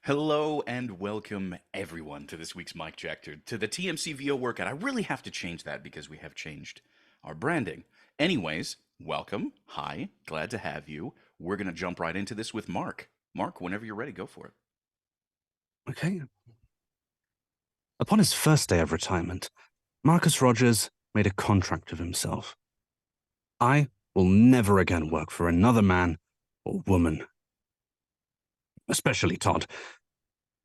Hello and welcome everyone to this week's Mic Check to the TMC VO workout. I really have to change that because we have changed our branding. Anyways, welcome. Hi, glad to have you. We're going to jump right into this with Mark. Mark, whenever you're ready, go for it. Okay. Upon his first day of retirement, Marcus Rogers made a contract with himself. I will never again work for another man or woman, especially Todd.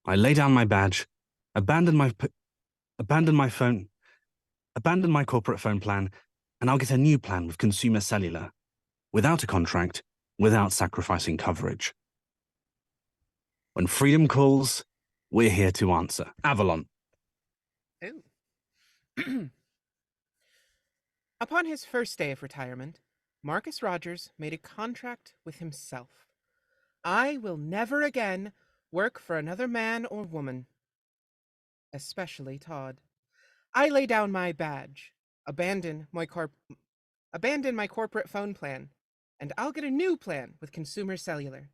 I lay down my badge, abandon my phone, abandon my corporate phone plan, and I'll get a new plan with consumer cellular, without a contract, without sacrificing coverage. When freedom calls, we're here to answer. Avalon. Ooh. Upon his first day of retirement, Marcus Rogers made a contract with himself. I will never again work for another man or woman, especially Todd. I lay down my badge, abandon my corporate phone plan, and I'll get a new plan with consumer cellular,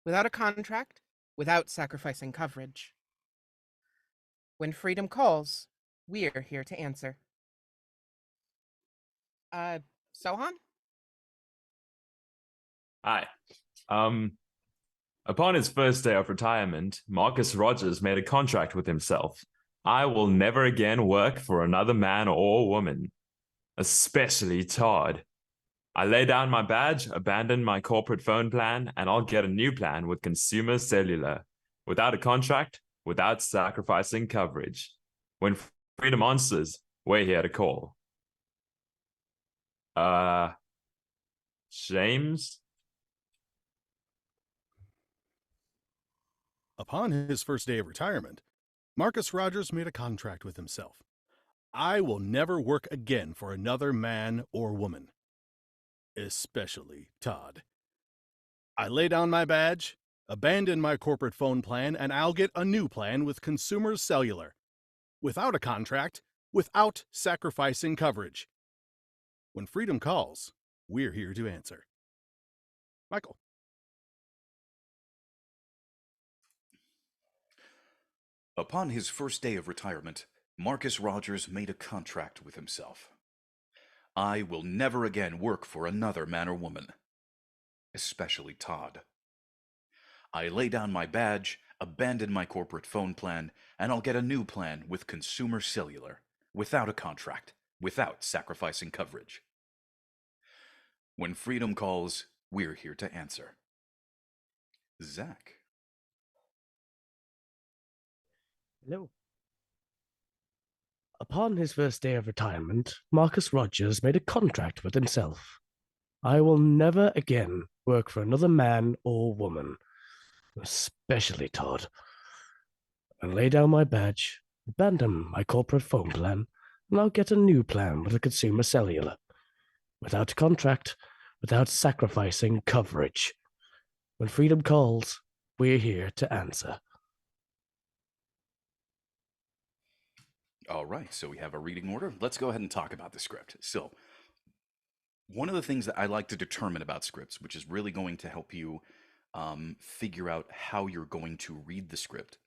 without a contract, without sacrificing coverage. When freedom calls, we're here to answer. Sohan? Hi. Upon his first day of retirement, Marcus Rogers made a contract with himself. I will never again work for another man or woman, especially Todd. I lay down my badge, abandon my corporate phone plan, and I'll get a new plan with consumer cellular, without a contract, without sacrificing coverage. When freedom answers, we're here to call. James? Upon his first day of retirement, Marcus Rogers made a contract with himself. I will never work again for another man or woman, especially Todd. I lay down my badge, abandon my corporate phone plan, and I'll get a new plan with consumer cellular, without a contract, without sacrificing coverage. When freedom calls, we're here to answer. Michael. Upon his first day of retirement, Marcus Rogers made a contract with himself. I will never again work for another man or woman, especially Todd. I lay down my badge, abandon my corporate phone plan, and I'll get a new plan with consumer cellular, without a contract, without sacrificing coverage. When freedom calls, we're here to answer. Zach. Hello. Upon his first day of retirement, Marcus Rogers made a contract with himself. I will never again work for another man or woman, especially Todd. I lay down my badge, abandon my corporate phone plan, and I'll get a new plan with a consumer cellular, without a contract, without sacrificing coverage. When freedom calls, we're here to answer. All right, so we have a reading order. Let's go ahead and talk about the script. So, one of the things that I like to determine about scripts, which is really going to help you figure out how you're going to read the script,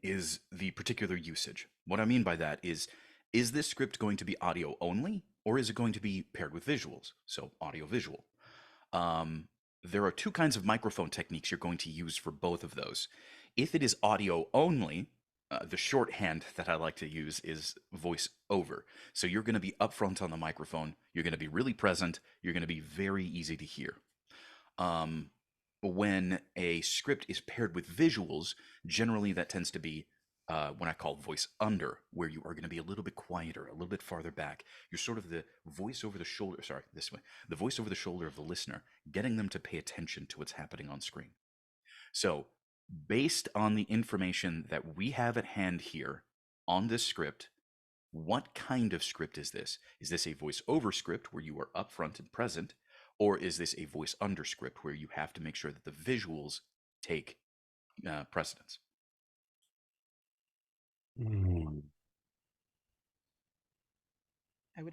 is the particular usage. What I mean by that is this script going to be audio only, or is it going to be paired with visuals? So, audio visual. There are two kinds of microphone techniques you're going to use for both of those. If it is audio only, the shorthand that I like to use is voice over. So you're going to be upfront on the microphone. You're going to be really present. You're going to be very easy to hear. When a script is paired with visuals, generally that tends to be what I call voice under, where you are going to be a little bit quieter, a little bit farther back. You're sort of the voice over the shoulder, the voice over the shoulder of the listener, getting them to pay attention to what's happening on screen. So, based on the information that we have at hand here on this script, what kind of script is this? Is this a voice over script where you are upfront and present, or is this a voice under script where you have to make sure that the visuals take precedence?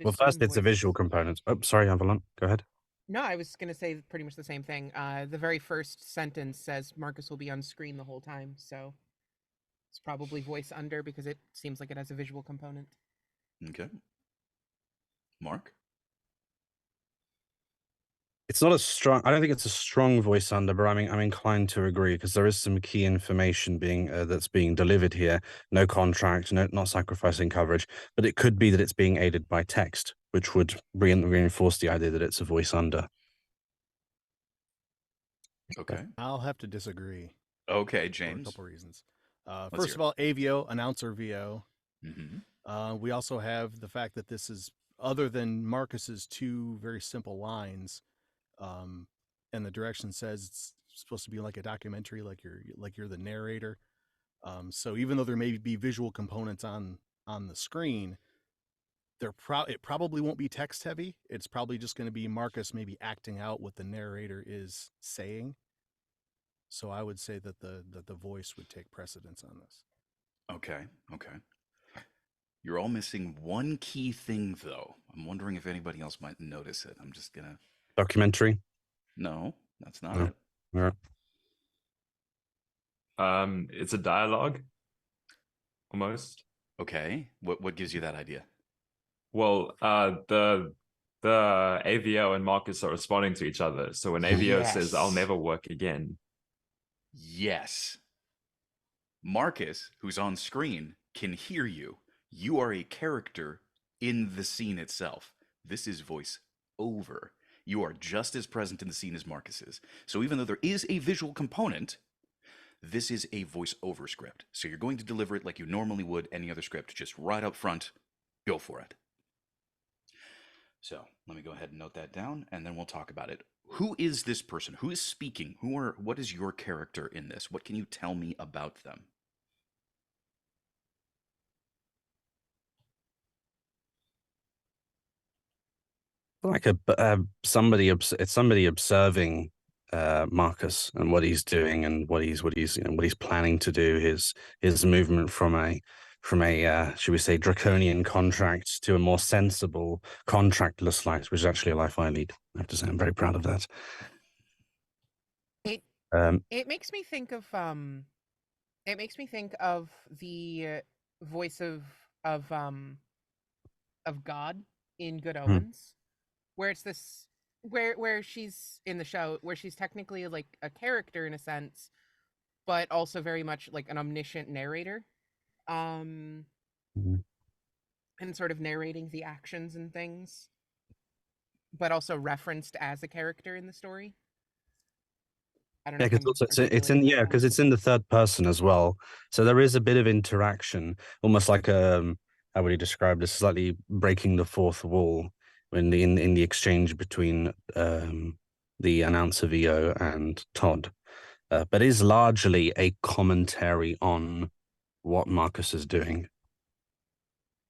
Well, first, it's a visual component. Oh, sorry, Avalon. Go ahead. No, I was going to say pretty much the same thing. The very first sentence says Marcus will be on screen the whole time, so it's probably voice under because it seems like it has a visual component. Okay. Mark? It's not a strong. I don't think it's a strong voice under, but I'm inclined to agree because there is some key information that's being delivered here. No contract, not sacrificing coverage, but it could be that it's being aided by text, which would reinforce the idea that it's a voice under. Okay. I'll have to disagree Okay, for a James. couple reasons. Let's First hear of all, AVO, announcer VO. Mm-hmm. We also have the fact that this is, other than Marcus's two very simple lines, and the direction says it's supposed to be like a documentary, like you're the narrator. So even though there may be visual components on the screen, it probably won't be text heavy. It's probably just going to be Marcus maybe acting out what the narrator is saying. So I would say that the voice would take precedence on this. Okay. Okay. You're all missing one key thing, though. I'm wondering if anybody else might notice it. I'm just gonna. Documentary. No, that's not No. it. All right. It's a dialogue, almost. Okay. What gives you that idea? Well, the AVO and Marcus are responding to each other. So when AVO says, "I'll Yes. never work again," Yes. Marcus, who's on screen, can hear you. You are a character in the scene itself. This is voice over. You are just as present in the scene as Marcus is. So even though there is a visual component, this is a voice over script. So you're going to deliver it like you normally would any other script, just right up front. Go for it. So let me go ahead and note that down, and then we'll talk about it. Who is this person? Who is speaking? What is your character in this? What can you tell me about them? Like it's somebody observing Marcus and what he's doing and what he's planning to do. His movement from a should we say draconian contract to a more sensible contractless life, which is actually a life I lead. I have to say I'm very proud of that. It Um, it makes me think of it makes me think of the voice of God in Good Omens, where it's this where she's in the show where she's technically like a character in a sense, but also very much like an omniscient narrator. Um mhm. and sort of narrating the actions and things, but also referenced as a character in the story. I don't know Yeah, if because I'm also it's in articulating that well. because it's in the third person as well. So there is a bit of interaction, almost like how would you describe this? Slightly breaking the fourth wall in the exchange between the announcer VO and Todd, but is largely a commentary on what Marcus is doing.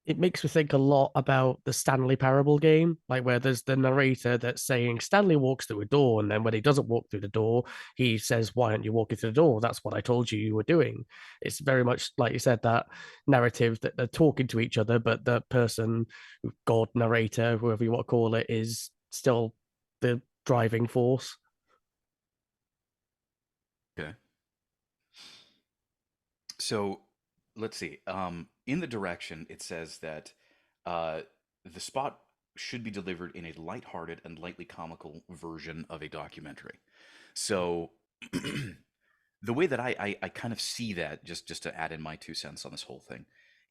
It makes me think a lot about the Stanley Parable game, like where there's the narrator that's saying Stanley walks through a door, and then when he doesn't walk through the door, he says, "Why aren't you walking through the door? That's what I told you you were doing." It's very much like you said, that narrative that they're talking to each other, but the person, God, narrator, whoever you want to call it, is still the driving force. Okay. So let's see. In the direction, it says that uh, the spot should be delivered in a lighthearted and lightly comical version of a documentary. So the way that I kind of see that, just to add in my 2 cents on this whole thing,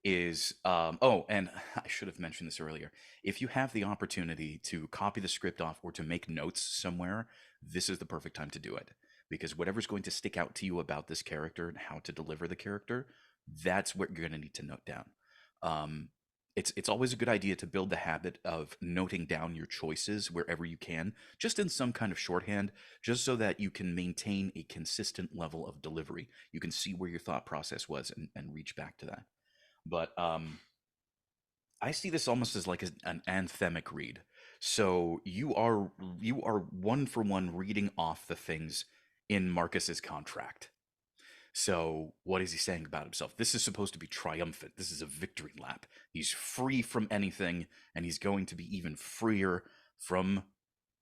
is oh, and I should have mentioned this earlier. If you have the opportunity to copy the script off or to make notes somewhere, this is the perfect time to do it. Because whatever's going to stick out to you about this character and how to deliver the character, that's what you're going to need to note down. Um, it's always a good idea to build the habit of noting down your choices wherever you can, just in some kind of shorthand, just so that you can maintain a consistent level of delivery. You can see where your thought process was and reach back to that. But I see this almost as like an anthemic read. So you are one for one reading off the things in Marcus's contract. So what is he saying about himself? This is supposed to be triumphant. This is a victory lap. He's free from anything, and he's going to be even freer from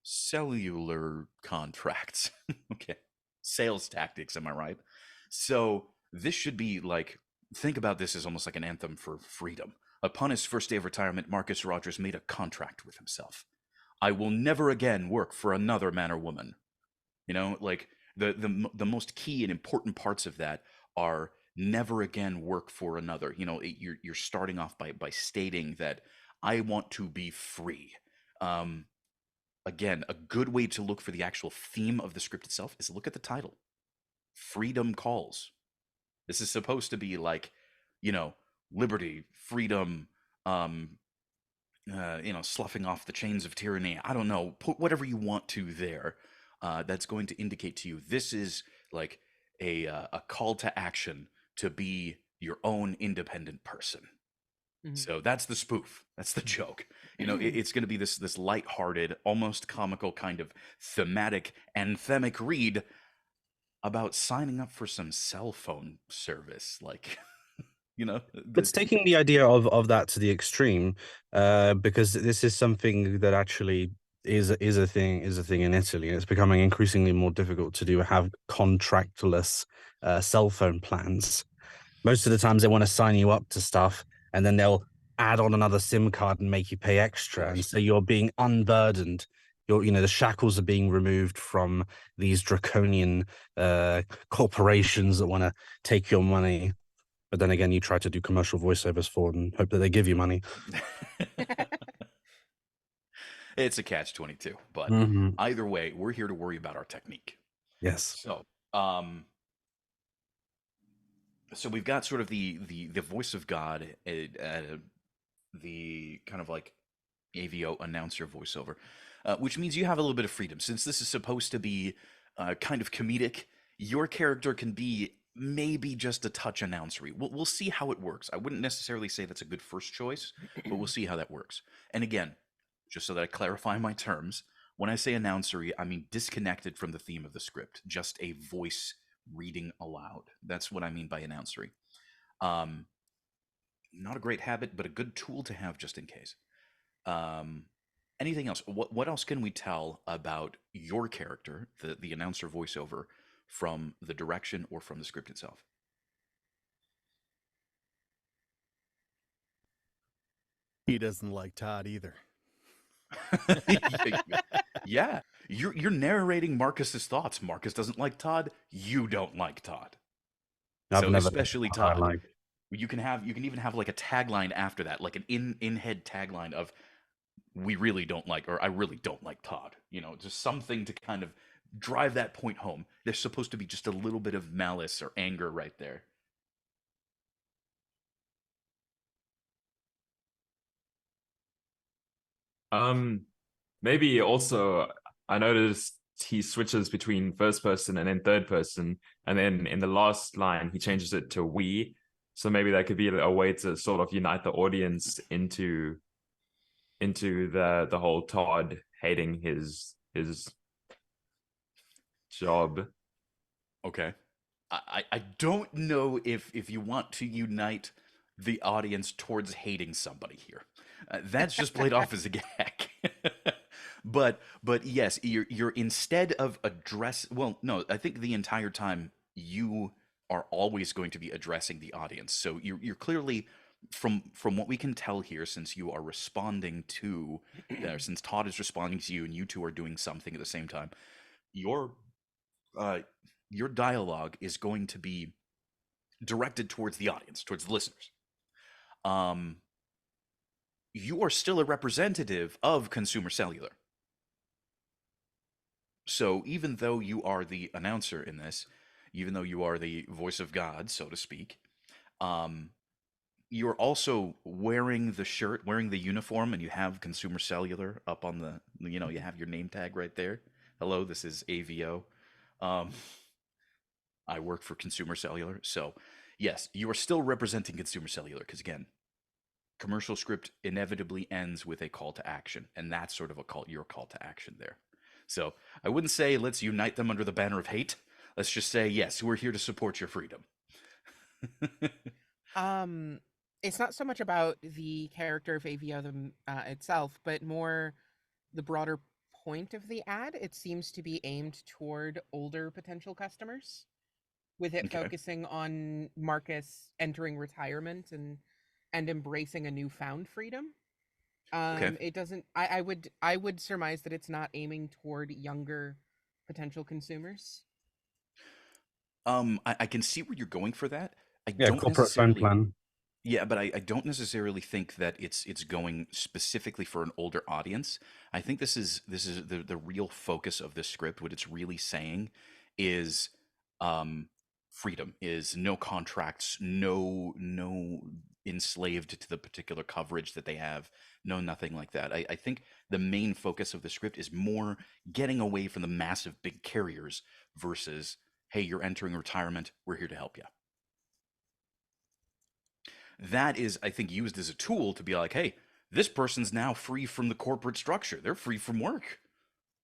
cellular contracts. Okay. Sales tactics, am I right? So this should be like, think about this as almost like an anthem for freedom. Upon his first day of retirement, Marcus Rogers made a contract with himself. I will never again work for another man or woman. You know, like the most key and important parts of that are never again work for another. You know, you're starting off by stating that I want to be free. Um, Again, a good way to look for the actual theme of the script itself is look at the title, Freedom Calls. This is supposed to be like, you know, liberty, freedom, um, sloughing off the chains of tyranny. I don't know. Put whatever you want to there. That's going to indicate to you this is like a call to action to be your own independent person. Mhm. So that's the spoof. That's the joke. You know, it's going to be this lighthearted, almost comical kind of thematic, anthemic read about signing up for some cell phone service. Like, you know, It's taking the idea of that to the extreme, because this is something that actually is a thing in Italy, and it's becoming increasingly more difficult to do have contractless cell phone plans. Most of the times they want to sign you up to stuff, and then they'll add on another SIM card and make you pay extra, and right. so you're being unburdened. The shackles are being removed from these draconian corporations that want to take your money. But then again, you try to do commercial voiceovers for them and hope that they give you money. It's a catch 22, but Mm-hmm. either way, we're here to worry about our technique. Yes. So, so we've got sort of the voice of God, the kind of like AVO announcer voiceover, which means you have a little bit of freedom. Since this is supposed to be kind of comedic, your character can be maybe just a touch announcery. We'll see how it works. I wouldn't necessarily say that's a good first choice, but we'll see how that works. And again, just so that I clarify my terms, when I say announcery, I mean disconnected from the theme of the script, just a voice reading aloud. That's what I mean by announcery. Um, Not a great habit, but a good tool to have just in case. Um, Anything else? What else can we tell about your character, the announcer voiceover, from the direction or from the script itself? He doesn't like Todd either. Yeah, you're narrating Marcus's thoughts. Marcus doesn't like Todd. You don't like Todd. I've So never especially I Todd. like. You can even have like a tagline after that, like an in head tagline of we really don't like, or I really don't like Todd. You know, just something to kind of drive that point home. There's supposed to be just a little bit of malice or anger right there. Um, Maybe also I noticed he switches between first person and then third person, and then in the last line he changes it to we. So maybe that could be a way to sort of unite the audience into the whole Todd hating his job. Okay. I don't know if you want to unite the audience towards hating somebody here. That's just played off as a gag. But yes, you're instead of address. Well, no, I think the entire time you are always going to be addressing the audience. So you're clearly from what we can tell here, since you are responding to, since Todd is responding to you, and you two are doing something at the same time. Your uh, your dialogue is going to be directed towards the audience, towards the listeners. Um, you are still a representative of consumer cellular. So even though you are the announcer in this, even though you are the voice of God, so to speak, um, you're also wearing the shirt, wearing the uniform, and you have consumer cellular up on the, you have your name tag right there. Hello, this is AVO. Um, I work for consumer cellular. So, yes, you are still representing consumer cellular because, again, commercial script inevitably ends with a call to action, and that's sort of your call to action there. So, I wouldn't say let's unite them under the banner of hate. Let's just say, yes, we're here to support your freedom. Um, it's not so much about the character of AVO itself, but more the broader point of the ad, it seems to be aimed toward older potential customers, with it Okay. focusing on Marcus entering retirement and embracing a newfound freedom. Okay. It doesn't. I would surmise that it's not aiming toward younger potential consumers. I can see where you're going for that. I Yeah, don't corporate phone necessarily. plan. Yeah, but I don't necessarily think that it's going specifically for an older audience. I think this is the real focus of this script. What it's really saying is um, freedom, is no contracts, no enslaved to the particular coverage that they have, no nothing like that. I think the main focus of the script is more getting away from the massive big carriers versus, hey, you're entering retirement, we're here to help you. That is, I think, used as a tool to be like, hey, this person's now free from the corporate structure. They're free from work.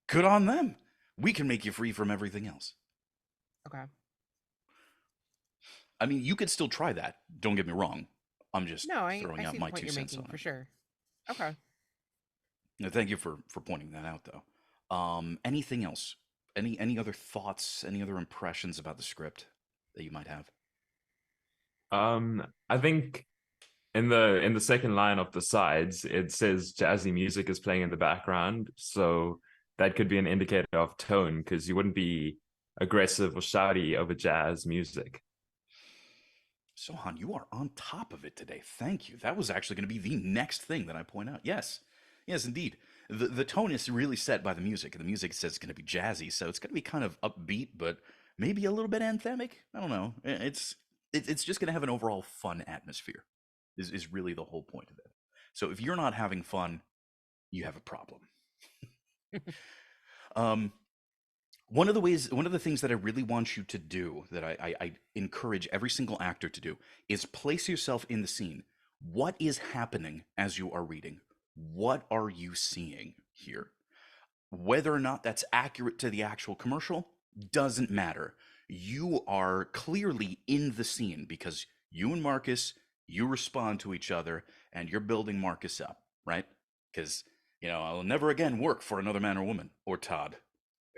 Good on them. We can make you free from everything else. Okay. I mean, you could still try that. Don't get me wrong. I'm just No, I throwing I out see the my point two you're cents making on for it. sure. Okay. No, thank you for pointing that out, though. Anything else? Any other thoughts? Any other impressions about the script that you might have? I think in the second line of the sides, it says jazzy music is playing in the background, so that could be an indicator of tone because you wouldn't be aggressive or shouty over jazz music. Sohan, you are on top of it today. Thank you. That was actually going to be the next thing that I point out. Yes. Yes, indeed. The tone is really set by the music. The music says it's going to be jazzy, so it's going to be kind of upbeat, but maybe a little bit anthemic. I don't know. It's just going to have an overall fun atmosphere. Is really the whole point of it. So if you're not having fun, you have a problem. Um, one of the things that I really want you to do, that I encourage every single actor to do, is place yourself in the scene. What is happening as you are reading? What are you seeing here? Whether or not that's accurate to the actual commercial doesn't matter. You are clearly in the scene because you and Marcus, you respond to each other and you're building Marcus up, right? Because, I'll never again work for another man or woman, or Todd,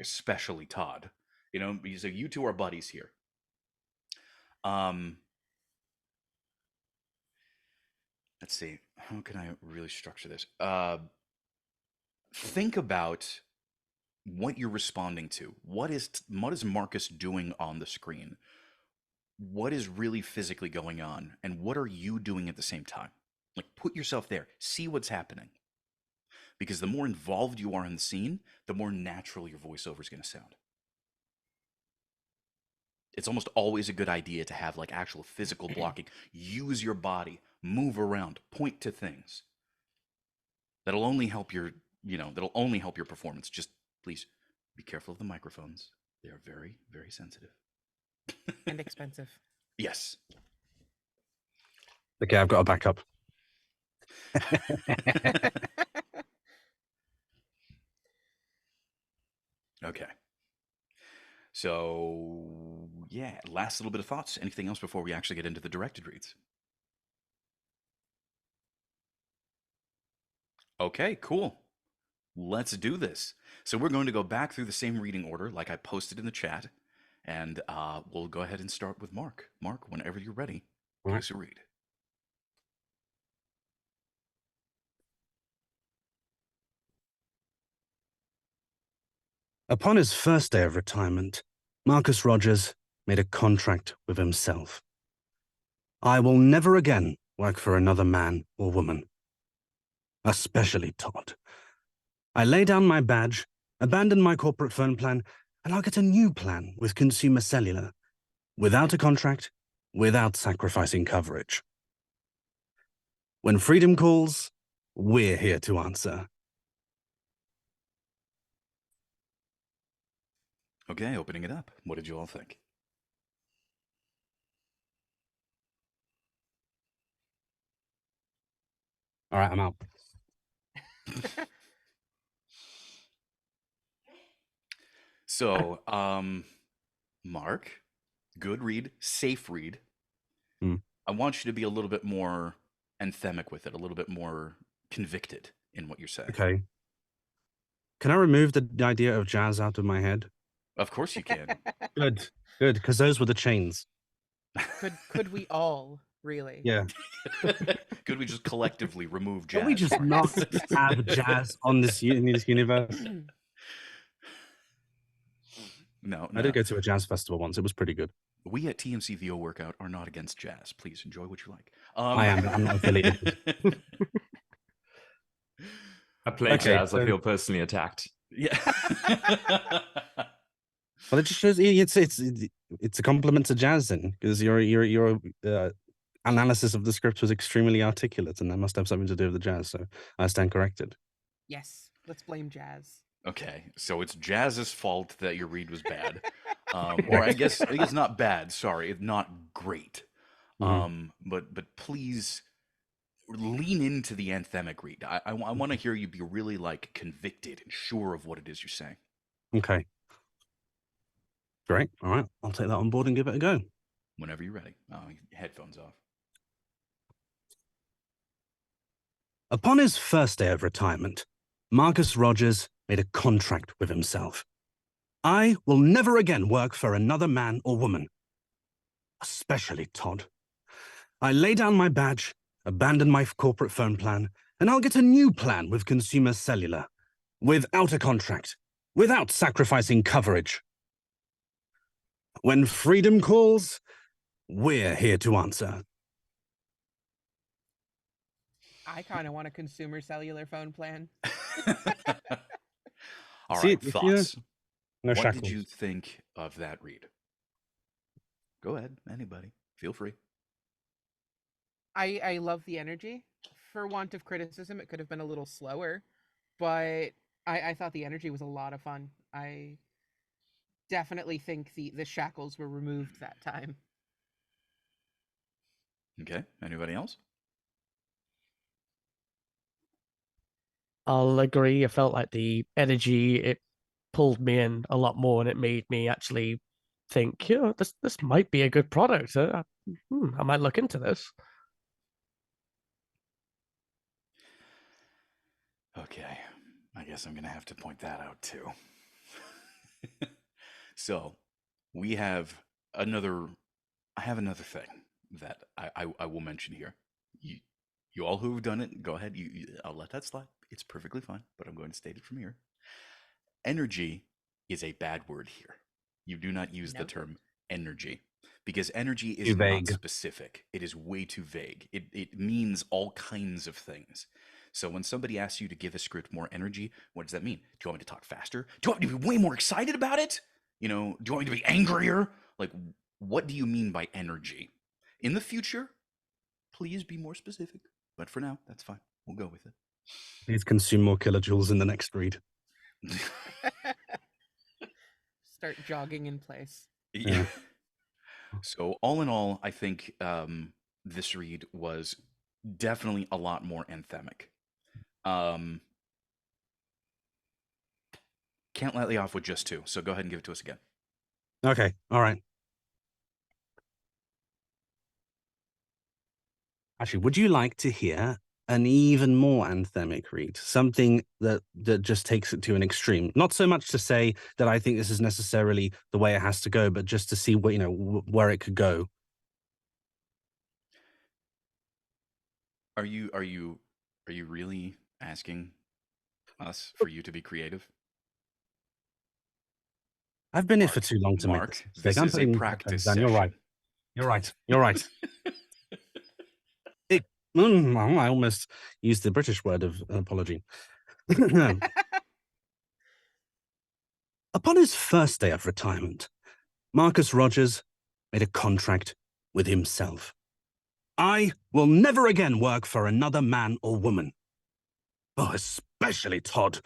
especially Todd. So you two are buddies here. Um, let's see. How can I really structure this? Think about what you're responding to. What is Marcus doing on the screen? What is really physically going on, and what are you doing at the same time? Like, put yourself there, see what's happening. Because the more involved you are in the scene, the more natural your voiceover is going to sound. It's almost always a good idea to have like actual physical blocking. Use your body, move around, point to things. That'll only help your performance. Just please be careful of the microphones. They are very, very sensitive. And expensive. Yes. Okay, I've got a backup. Okay. So, yeah, last little bit of thoughts. Anything else before we actually get into the directed reads? Okay, cool. Let's do this. So we're going to go back through the same reading order like I posted in the chat, and we'll go ahead and start with Mark. Mark, whenever you're ready, All give right. us a read. Upon his first day of retirement, Marcus Rogers made a contract with himself. I will never again work for another man or woman, especially Todd. I lay down my badge, abandon my corporate phone plan, and I'll get a new plan with consumer cellular, without a contract, without sacrificing coverage. When freedom calls, we're here to answer. Okay, opening it up. What did you all think? All right, I'm out. So, Mark, good read, safe read. Hmm. I want you to be a little bit more anthemic with it, a little bit more convicted in what you're saying. Okay. Can I remove the idea of jazz out of my head? Of course you can. Good, good, because those were the chains. Could we all really? Yeah. Could we just collectively remove jazz? Can we just from our not lives? have jazz on this in this universe? No, I no. did go to a jazz festival once. It was pretty good. We at TMC VO Workout are not against jazz. Please enjoy what you like. I am. I'm not affiliated. I play Okay, jazz. I so- feel personally attacked. Yeah. Well, it just shows it's a compliment to jazz then, because your analysis of the script was extremely articulate, and that must have something to do with the jazz. So I stand corrected. Yes, let's blame Jazz. Okay, so it's Jazz's fault that your read was bad, or I guess not bad. Sorry, it's not great. But please lean into the anthemic read. I want to hear you be really like convicted and sure of what it is you're saying. Okay. Great. All right. I'll take that on board and give it a go. Whenever you're ready. Headphones off. Upon his first day of retirement, Marcus Rogers made a contract with himself. I will never again work for another man or woman, especially Todd. I lay down my badge, abandon my corporate phone plan, and I'll get a new plan with Consumer Cellular, without a contract, without sacrificing coverage. When freedom calls, we're here to answer. I kind of want a consumer cellular phone plan. All See, right, if thoughts. No What shackles. did you think of that read? Go ahead, anybody. Feel free. I love the energy. For want of criticism, it could have been a little slower, but I thought the energy was a lot of fun. I definitely think the shackles were removed that time. Okay, anybody else? I'll agree. I felt like the energy, it pulled me in a lot more, and it made me actually think, this might be a good product. I might look into this. Okay, I guess I'm gonna have to point that out too. So, we have another. I have another thing that I will mention here. You all who have done it, go ahead. I'll let that slide. It's perfectly fine, but I'm going to state it from here. Energy is a bad word here. You do not use the Nope. term energy because energy is Too not vague. specific. It is way too vague. It means all kinds of things. So when somebody asks you to give a script more energy, what does that mean? Do you want me to talk faster? Do you want me to be way more excited about it? You know, do you want me to be angrier? Like, what do you mean by energy? In the future, please be more specific. But for now, that's fine. We'll go with it. Please consume more kilojoules in the next read. Start jogging in place. Yeah. So all in all, I think this read was definitely a lot more anthemic. Can't let you off with just two, so go ahead and give it to us again. Okay. All right. Actually, would you like to hear an even more anthemic read? Something that just takes it to an extreme. Not so much to say that I think this is necessarily the way it has to go, but just to see what where it could go. Are you really asking us for you to be creative? I've been here Mark, for too long to make Mark, this mistake. this I'm is a putting practice down. You're right. session. You're right. You're right. I almost used the British word of apology. Upon his first day of retirement, Marcus Rogers made a contract with himself. I will never again work for another man or woman. Oh, especially Todd.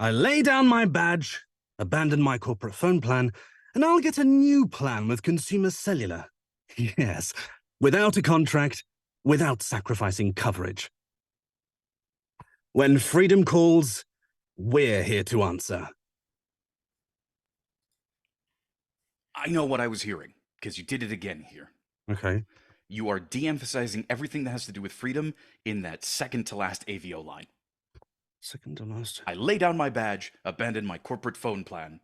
I lay down my badge, abandon my corporate phone plan, and I'll get a new plan with Consumer Cellular. Yes, without a contract, without sacrificing coverage. When freedom calls, we're here to answer. I know what I was hearing, because you did it again here. Okay. You are de-emphasizing everything that has to do with freedom in that second to last AVO line. Second to last. I lay down my badge, abandon my corporate phone plan,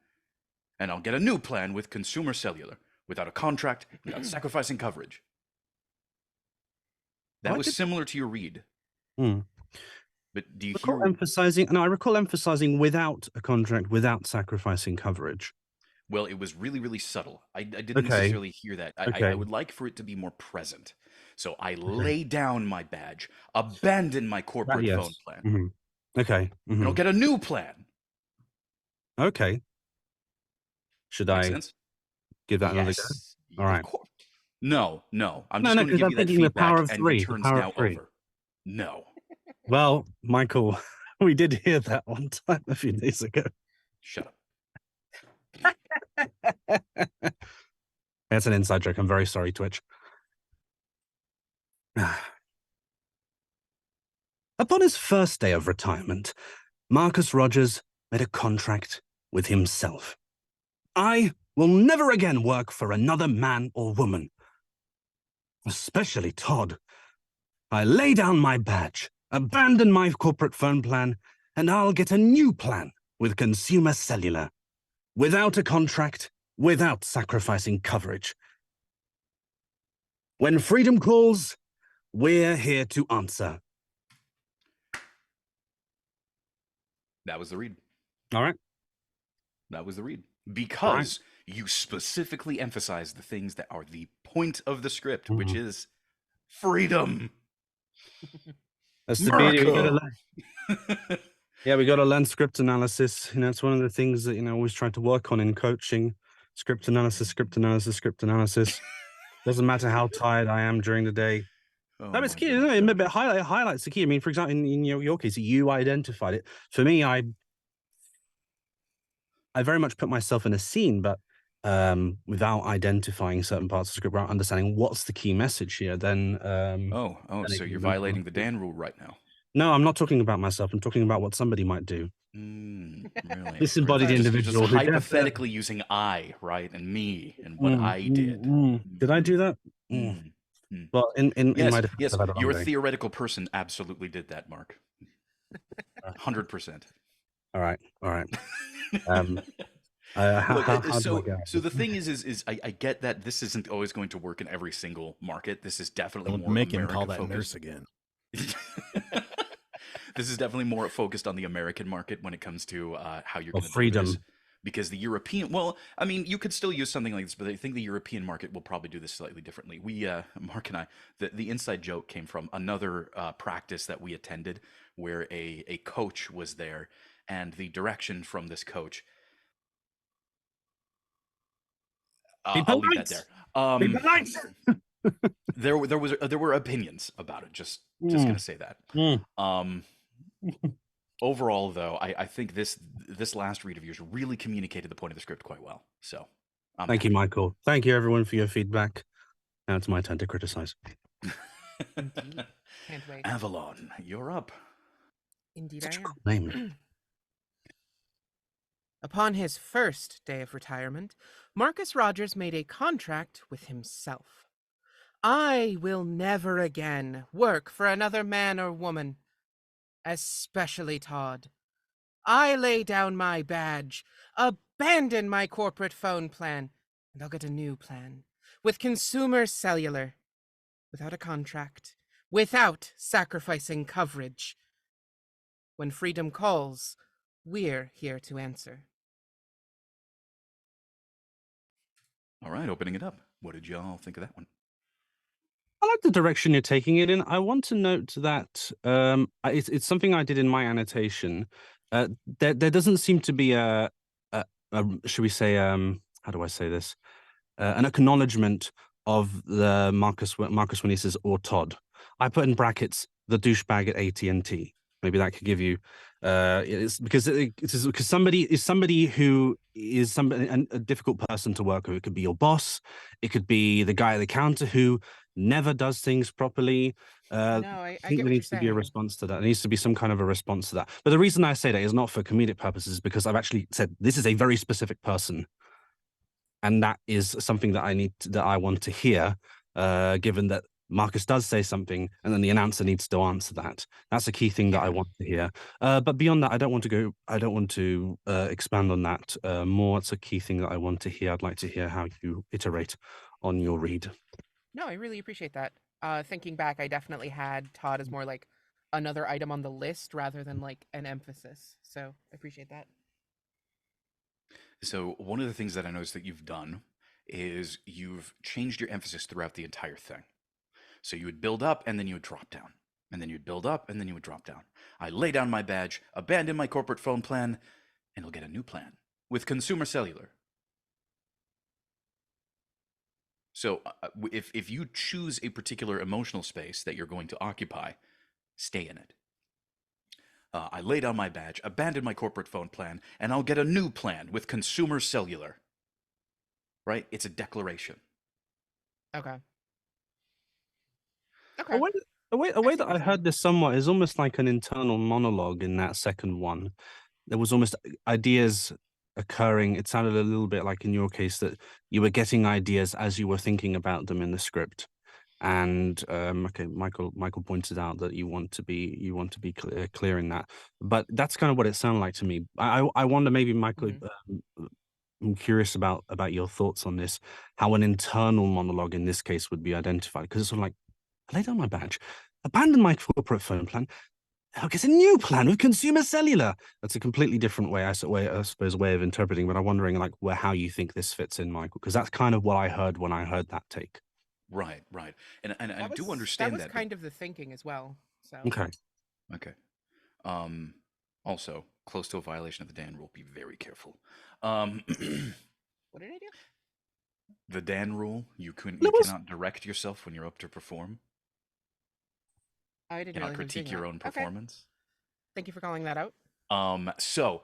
and I'll get a new plan with consumer cellular, without a contract, without sacrificing coverage. That Why was did- similar to your read. Hmm. But do you Recall hear? emphasizing, no, I recall emphasizing without a contract, without sacrificing coverage. Well, it was really, really subtle. I didn't Okay. necessarily hear that. I Okay. would like for it to be more present. So I lay down my badge, abandon my corporate yes. phone plan, Mhm. Okay. and I'll Mhm. get a new plan. Okay. Should Make I sense? give that another go? Yes. All Of right. course. No. I'm No, just no, going to because give I'm you that thinking the power feedback, of and your three. The turn's power now of three. over. No. Well, Michael, we did hear that one time a few days ago. Shut up. That's an inside joke. I'm very sorry, Twitch. Upon his first day of retirement, Marcus Rogers made a contract with himself. I will never again work for another man or woman, especially Todd. I lay down my badge, abandon my corporate phone plan, and I'll get a new plan with consumer cellular. Without a contract, without sacrificing coverage. When freedom calls, we're here to answer. That was the read. All right. That was the read. Because you specifically emphasize the things that are the point of the script, which is freedom. That's the beauty. We gotta America. learn. Yeah, we got to learn script analysis. You know, it's one of the things that, I always try to work on in coaching. Script analysis, script analysis, script analysis. Doesn't matter how tired I am during the day. Oh No, it's my key, gosh, isn't it? Todd. But highlights the key. I mean, for example, in your case, you identified it. For me, I very much put myself in a scene, but without identifying certain parts of the script, without understanding what's the key message here, then Oh, then it so can you're move on. violating the Dan rule right now. No, I'm not talking about myself. I'm talking about what somebody might do. Really? Disembodied You're just individual who hypothetically using I, right, and me, and what I did. Did I do that? Well, in my defense, Yes, I've had a long your day. theoretical person absolutely did that, Mark. 100%. All right. Look, how do I so go? the thing is I get that this isn't always going to work in every single market. This is definitely Don't more make him America call that focused. nurse again. This is definitely more focused on the American market when it comes to how you're going to do freedom. this. Because the European, well, I mean, you could still use something like this, but I think the European market will probably do this slightly differently. We, Mark and I, the inside joke came from another practice that we attended where a coach was there, and the direction from this coach. I'll leave that there. There were opinions about it. Just gonna say that. Overall, though, I think this last read of yours really communicated the point of the script quite well. So, Thank you, Michael. Thank you, everyone, for your feedback. Now it's my turn to criticize. Indeed. Can't wait. Avalon, you're up. Indeed, Such I a am. cool name. Upon his first day of retirement, Marcus Rogers made a contract with himself. I will never again work for another man or woman, especially Todd. I lay down my badge, abandon my corporate phone plan, and I'll get a new plan with consumer cellular, without a contract, without sacrificing coverage. When freedom calls, we're here to answer. All right, opening it up. What did y'all think of that one? I like the direction you're taking it in. I want to note that it's something I did in my annotation. There doesn't seem to be a should we say how do I say this? An acknowledgement of the Marcus when he says or Todd. I put in brackets the douchebag at AT&T. Maybe that could give you it's because because somebody who is a difficult person to work with. It could be your boss, it could be the guy at the counter who never does things properly. No, I think get there what needs you're to be a saying. response to that. There needs to be some kind of a response to that. But the reason I say that is not for comedic purposes, because I've actually said this is a very specific person, and that is something that I want to hear. Given that Marcus does say something, and then the announcer needs to answer that. That's a key thing that I Yeah. want to hear. But beyond that, I don't want to expand on that more. It's a key thing that I want to hear. I'd like to hear how you iterate on your read. No, I really appreciate that. Thinking back, I definitely had Todd as more like another item on the list rather than like an emphasis. So I appreciate that. So one of the things that I noticed that you've done is you've changed your emphasis throughout the entire thing. So you would build up and then you would drop down. And then you'd build up and then you would drop down. I lay down my badge, abandon my corporate phone plan, and you'll get a new plan with consumer cellular. So if you choose a particular emotional space that you're going to occupy, stay in it. I lay down my badge, abandon my corporate phone plan, and I'll get a new plan with consumer cellular. Right? It's a declaration. Okay. A Okay. way, a way I see that what I you're saying. heard this somewhat is almost like an internal monologue in that second one. There was almost ideas occurring. It sounded a little bit like in your case that you were getting ideas as you were thinking about them in the script. And okay, Michael pointed out that you want to be clear in that, but that's kind of what it sounded like to me. I wonder, maybe Michael, I'm curious about your thoughts on this. How an internal monologue in this case would be identified, because it's sort of like, I lay down my badge, abandon my corporate phone plan, I'll get a new plan with consumer cellular. That's a completely different way, I suppose, way of interpreting. But I'm wondering, like, how you think this fits in, Michael, because that's kind of what I heard when I heard that take. Right, right. And I That do was understand that. kind of the thinking as well. So Okay. Okay. Also, close to a violation of the Dan rule. Be very careful. what did I do? The Dan rule, you It was cannot direct yourself when you're up to perform. I You didn't cannot realize I was doing critique your that. own Okay. performance. Thank you for calling that out. So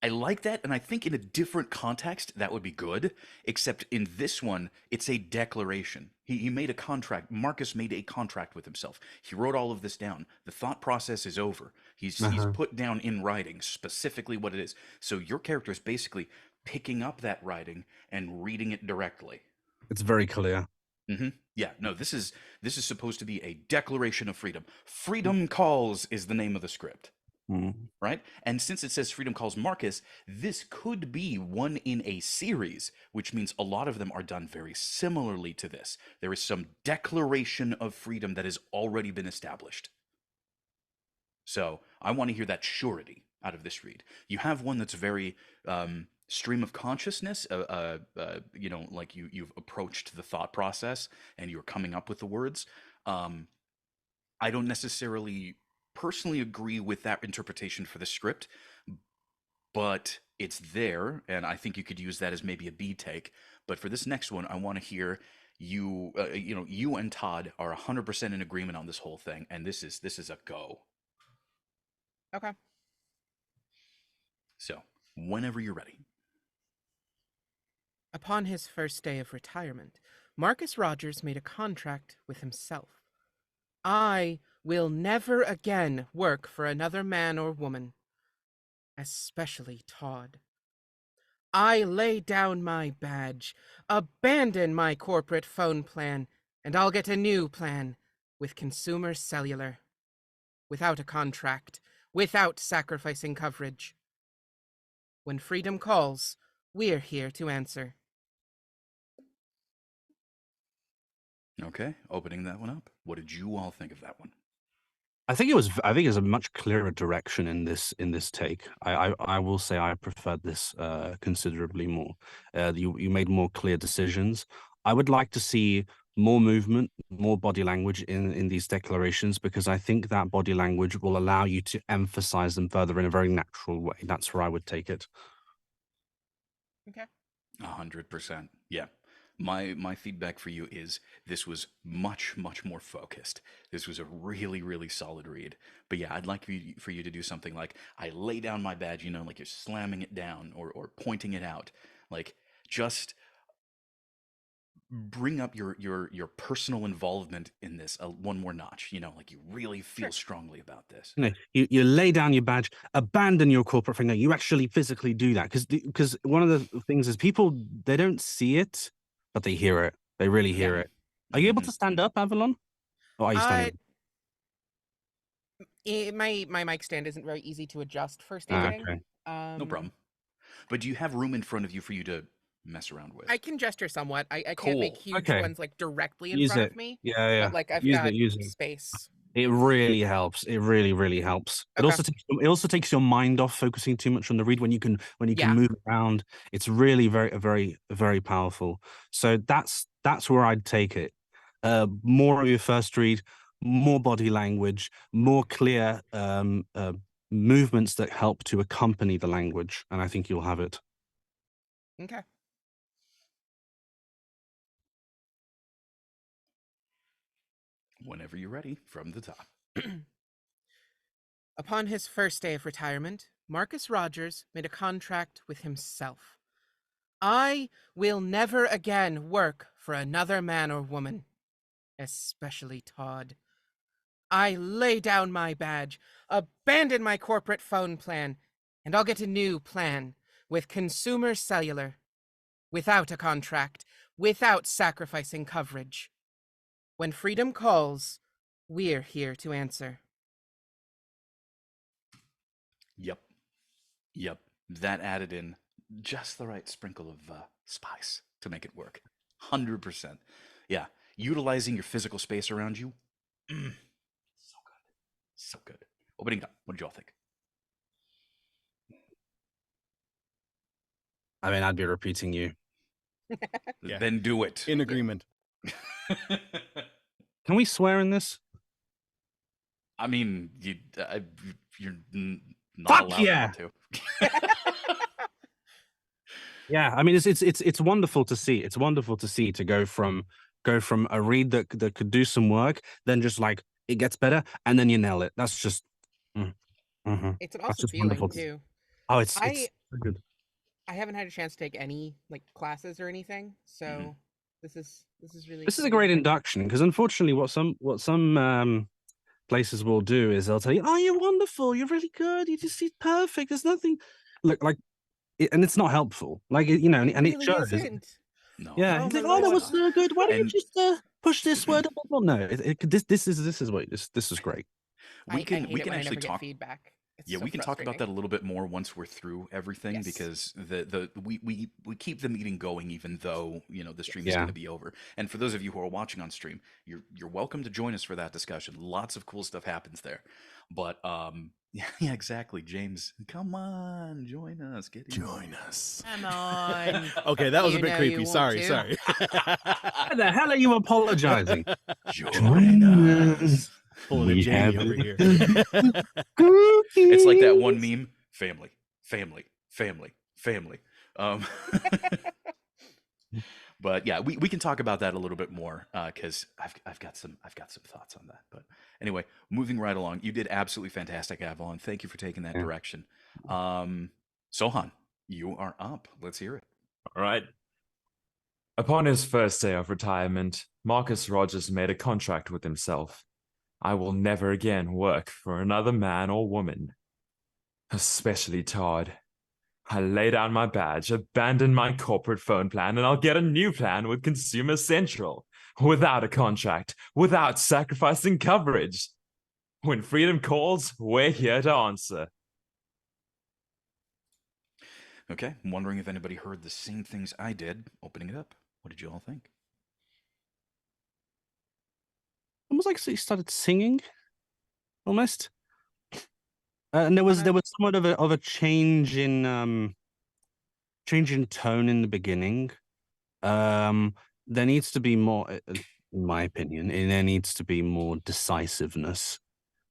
I like that, and I think in a different context that would be good. Except in this one, it's a declaration. He made a contract. Marcus made a contract with himself. He wrote all of this down. The thought process is over. He's put down in writing specifically what it is. So your character is basically picking up that writing and reading it directly. It's very clear. Yeah, no, this is supposed to be a declaration of freedom. Freedom Calls is the name of the script. Right? And since it says Freedom Calls Marcus, this could be one in a series, which means a lot of them are done very similarly to this. There is some declaration of freedom that has already been established. So I want to hear that surety out of this read. You have one that's very stream of consciousness, like you've approached the thought process and you're coming up with the words. I don't necessarily personally agree with that interpretation for the script, but it's there, and I think you could use that as maybe a B take. But for this next one, I want to hear you. You and Todd are 100% in agreement on this whole thing, and this is a go. Okay. So whenever you're ready. Upon his first day of retirement, Marcus Rogers made a contract with himself. I will never again work for another man or woman, especially Todd. I lay down my badge, abandon my corporate phone plan, and I'll get a new plan with consumer cellular. Without a contract, without sacrificing coverage. When freedom calls, we're here to answer. Okay, opening that one up. What did you all think of that one? I think it was a much clearer direction in this take. I will say I preferred this considerably more. You made more clear decisions. I would like to see more movement, more body language in these declarations, because I think that body language will allow you to emphasize them further in a very natural way. That's where I would take it. Okay. 100%. Yeah. My feedback for you is this was much more focused. This was a really solid read. But yeah, I'd like for you to do something like, I lay down my badge, like you're slamming it down or pointing it out. Like, just bring up your personal involvement in this one more notch. Like you really feel strongly about this. You lay down your badge, abandon your corporate thing. No, you actually physically do that, because one of the things is people, they don't see it, but they hear it. They really hear Yeah. it. Are you able Mhm. to stand up, Avalon? Or are you standing? My mic stand isn't very easy to adjust for Okay. standing. Okay. No problem. But do you have room in front of you for you to mess around with? I can gesture somewhat. I can't make Cool. huge Okay. ones like directly in Use front it. of me, Yeah, yeah. but like I've Use got it. Use it. space. It really helps. It really, really helps. It Okay. also takes your mind off focusing too much on the read when you can Yeah. move around. It's really very powerful. So that's where I'd take it. More of your first read, more body language, more clear movements that help to accompany the language, and I think you'll have it. Okay. Whenever you're ready, from the top. Upon his first day of retirement, Marcus Rogers made a contract with himself. I will never again work for another man or woman, especially Todd. I lay down my badge, abandon my corporate phone plan, and I'll get a new plan with consumer cellular. Without a contract, without sacrificing coverage. When freedom calls, we're here to answer. Yep. Yep. That added in just the right sprinkle of spice to make it work. 100%. Yeah. Utilizing your physical space around you. So good. So good. Opening it up. What did y'all think? I mean, I'd be repeating you. Yeah. Then do it. In agreement. Can we swear in this? I mean, you're not Fuck allowed yeah! not to. Yeah, I mean it's wonderful to see. It's wonderful to see to go from a read that could do some work, then just like it gets better, and then you nail it. That's just It's an that's awesome just feeling wonderful. too. Oh, it's I so good. I haven't had a chance to take any like classes or anything, so Mhm. this is really This is a exciting. great induction because unfortunately, what some places will do is they'll tell you, "Oh, you're wonderful. You're really good. You just see perfect. There's nothing." Look, like, and it's not helpful. Like, you know, It and it really shows. isn't. No, Yeah, Oh he's my like, "Oh, that it's lord. was not. so good. Why don't you And just push this word a little?" No, this is what this is great. we I can hate it when I actually never get talk. feedback. It's Yeah, so we can talk about that frustrating. a little bit more once we're through everything Yes. because we keep the meeting going even though, the stream is Yeah. going to be over. And for those of you who are watching on stream, you're welcome to join us for that discussion. Lots of cool stuff happens there. But yeah, exactly. James, come on, join us. Get in. Join us. Come on. Okay, that was a You bit know creepy. you want Sorry, to. sorry. Why the hell are you apologizing? Join us. Pulling a We Jamie have over it. here. It's like that one meme, family, family, family, family. Um, but yeah, we can talk about that a little bit more because I've got some thoughts on that. But anyway, moving right along, you did absolutely fantastic, Avalon. Thank you for taking that Yeah. direction. Sohan, you are up. Let's hear it. All right. Upon his first day of retirement, Marcus Rogers made a contract with himself. I will never again work for another man or woman, especially Todd. I lay down my badge, abandon my corporate phone plan, and I'll get a new plan with Consumer Central. Without a contract, without sacrificing coverage. When freedom calls, we're here to answer. Okay, I'm wondering if anybody heard the same things I did opening it up. What did you all think? Almost like he started singing, almost. And there was Uh, somewhat of a change in tone in the beginning. There needs to be more, in my opinion, there needs to be more decisiveness.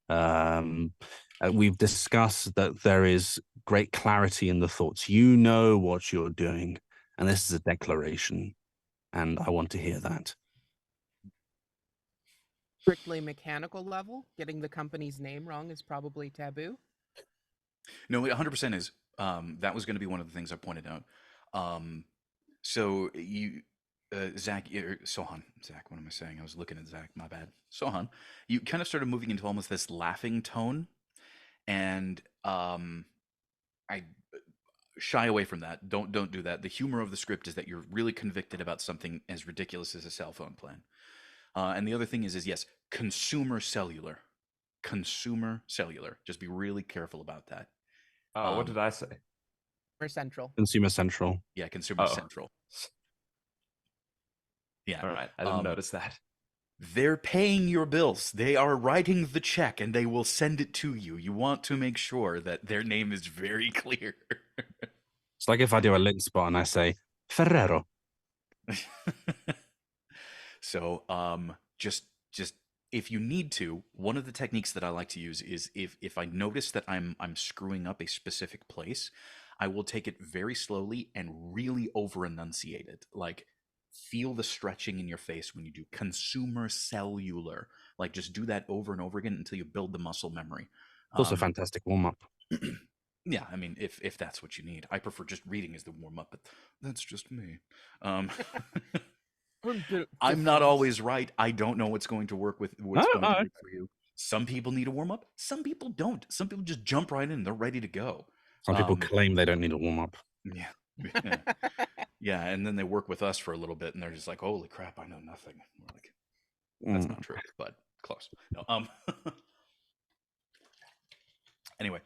We've discussed that there is great clarity in the thoughts. You know what you're doing, and this is a declaration, and I want to hear that. Strictly mechanical level, getting the company's name wrong is probably taboo. No, it 100% is. That was going to be one of the things I pointed out. So you, Zach, Sohan, Zach, what am I saying? I was looking at Zach, my bad. Sohan, you kind of started moving into almost this laughing tone. And I shy away from that. Don't do that. The humor of the script is that you're really convicted about something as ridiculous as a cell phone plan. And the other thing is yes, consumer cellular. Consumer cellular. Just be really careful about that. What did I say? For Central. Consumer Central. Yeah, consumer Oh. central. Yeah. All right, I didn't notice that. They're paying your bills. They are writing the check and they will send it to you. You want to make sure that their name is very clear. It's like if I do a link spot and I say Ferrero. So, just if you need to, one of the techniques that I like to use is if I notice that I'm screwing up a specific place, I will take it very slowly and really over enunciate it. Like feel the stretching in your face when you do consumer cellular. Like just do that over and over again until you build the muscle memory. It's also a fantastic warm up. Yeah, I mean, if that's what you need, I prefer just reading as the warm up, but that's just me. I'm not always right. I don't know what's going to work with what's going to work for you. Some people need a warm up. Some people don't. Some people just jump right in. They're ready to go. Some people claim they don't need a warm up. Yeah. Yeah, and then they work with us for a little bit, and they're just like, "Holy crap, I know nothing." We're like, "That's not true, but close." No, anyway,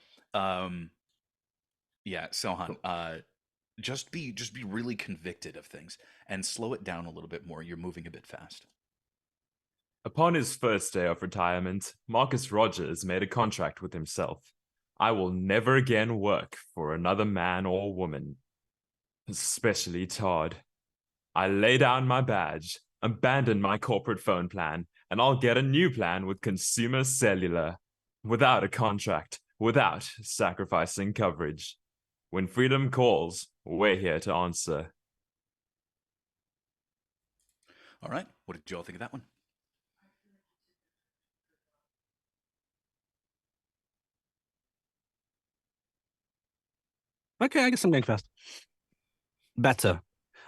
yeah, Sohan, just be really convicted of things and slow it down a little bit more. You're moving a bit fast. Upon his first day of retirement, Marcus Rogers made a contract with himself. I will never again work for another man or woman, especially Todd. I lay down my badge, abandon my corporate phone plan, and I'll get a new plan with consumer cellular, without a contract, without sacrificing coverage. When freedom calls, we're here to answer. All right, what did you all think of that one? Okay, I guess I'm going fast. Better.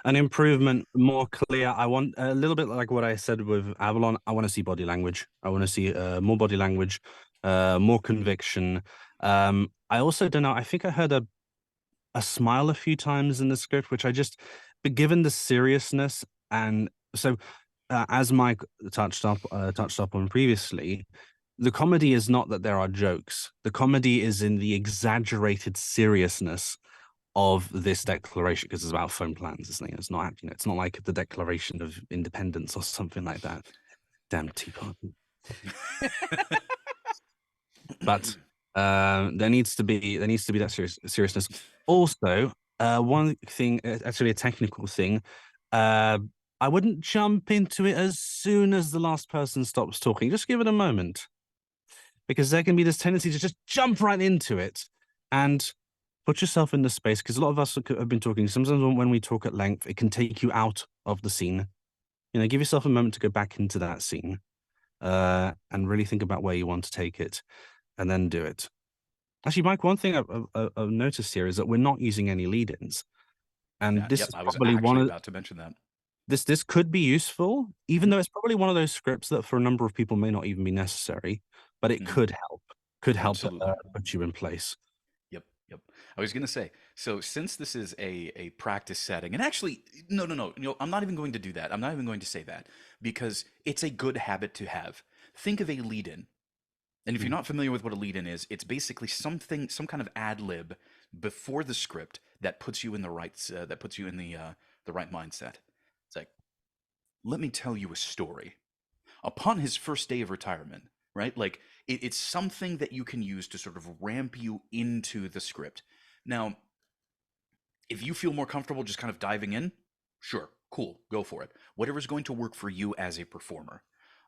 An improvement, more clear. I want a little bit like what I said with Avalon. I want to see body language. I want to see more body language, more conviction. I also don't know. I think I heard a smile a few times in the script, which but given the seriousness, and so as Mike touched up on previously, the comedy is not that there are jokes. The comedy is in the exaggerated seriousness of this declaration, because it's about phone plans, isn't it? It's not, it's not like the Declaration of Independence or something like that. Damn Tea Party. But there needs to be that seriousness. Also, one thing, actually a technical thing, I wouldn't jump into it as soon as the last person stops talking. Just give it a moment, because there can be this tendency to just jump right into it and put yourself in the space, because a lot of us have been talking. Sometimes when we talk at length, it can take you out of the scene. Give yourself a moment to go back into that scene and really think about where you want to take it, and then do it. Actually, Mike, one thing I've noticed here is that we're not using any lead-ins, and Yeah, this yep, is I was probably actually about to mention that. This could be useful, even though it's probably one of those scripts that for a number of people may not even be necessary, but it could help. Absolutely. Put you in place. Yep. I was gonna say, so since this is a practice setting, and actually, no, I'm not even going to do that. I'm not even going to say that, because it's a good habit to have. Think of a lead-in. And if you're not familiar with what a lead-in is, it's basically some kind of ad lib before the script that puts you in the right mindset. It's like, let me tell you a story. Upon his first day of retirement, right? Like it's something that you can use to sort of ramp you into the script. Now, if you feel more comfortable just kind of diving in, sure, cool, go for it. Whatever's going to work for you as a performer.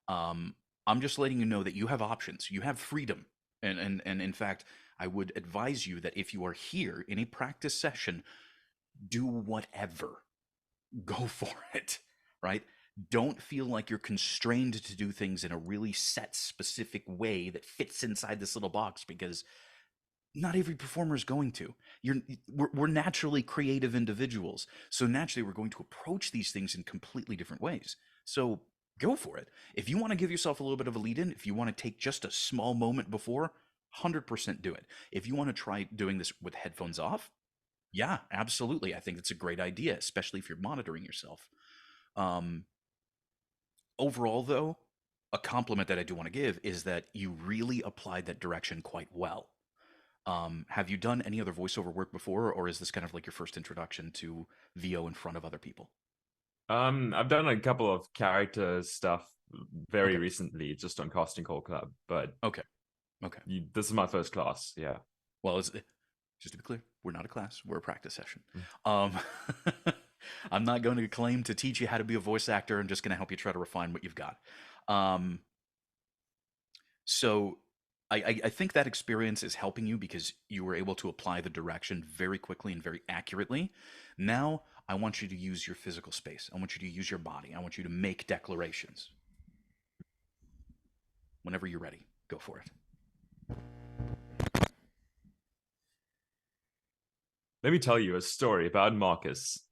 I'm just letting you know that you have options, you have freedom. And in fact, I would advise you that if you are here in a practice session, do whatever. Go for it, right? Don't feel like you're constrained to do things in a really set, specific way that fits inside this little box, because not every performer is going to. We're naturally creative individuals, so naturally we're going to approach these things in completely different ways. So go for it. If you want to give yourself a little bit of a lead-in, if you want to take just a small moment before, 100% do it. If you want to try doing this with headphones off, Yeah, absolutely. I think it's a great idea, especially if you're monitoring yourself. Um, Overall, though, a compliment that I do want to give is that you really applied that direction quite well. Have you done any other voiceover work before, or is this kind of like your first introduction to VO in front of other people? I've done a couple of character stuff very Okay, recently, just on Casting Call Club, but okay, okay. this is my first class. Yeah. Well, just to be clear, we're not a class; we're a practice session. Mm. Um, I'm not going to claim to teach you how to be a voice actor. I'm just going to help you try to refine what you've got. Um, So I think that experience is helping you because you were able to apply the direction very quickly and very accurately. Now I want you to use your physical space. I want you to use your body. I want you to make declarations. Whenever you're ready, go for it. Let me tell you a story about Marcus.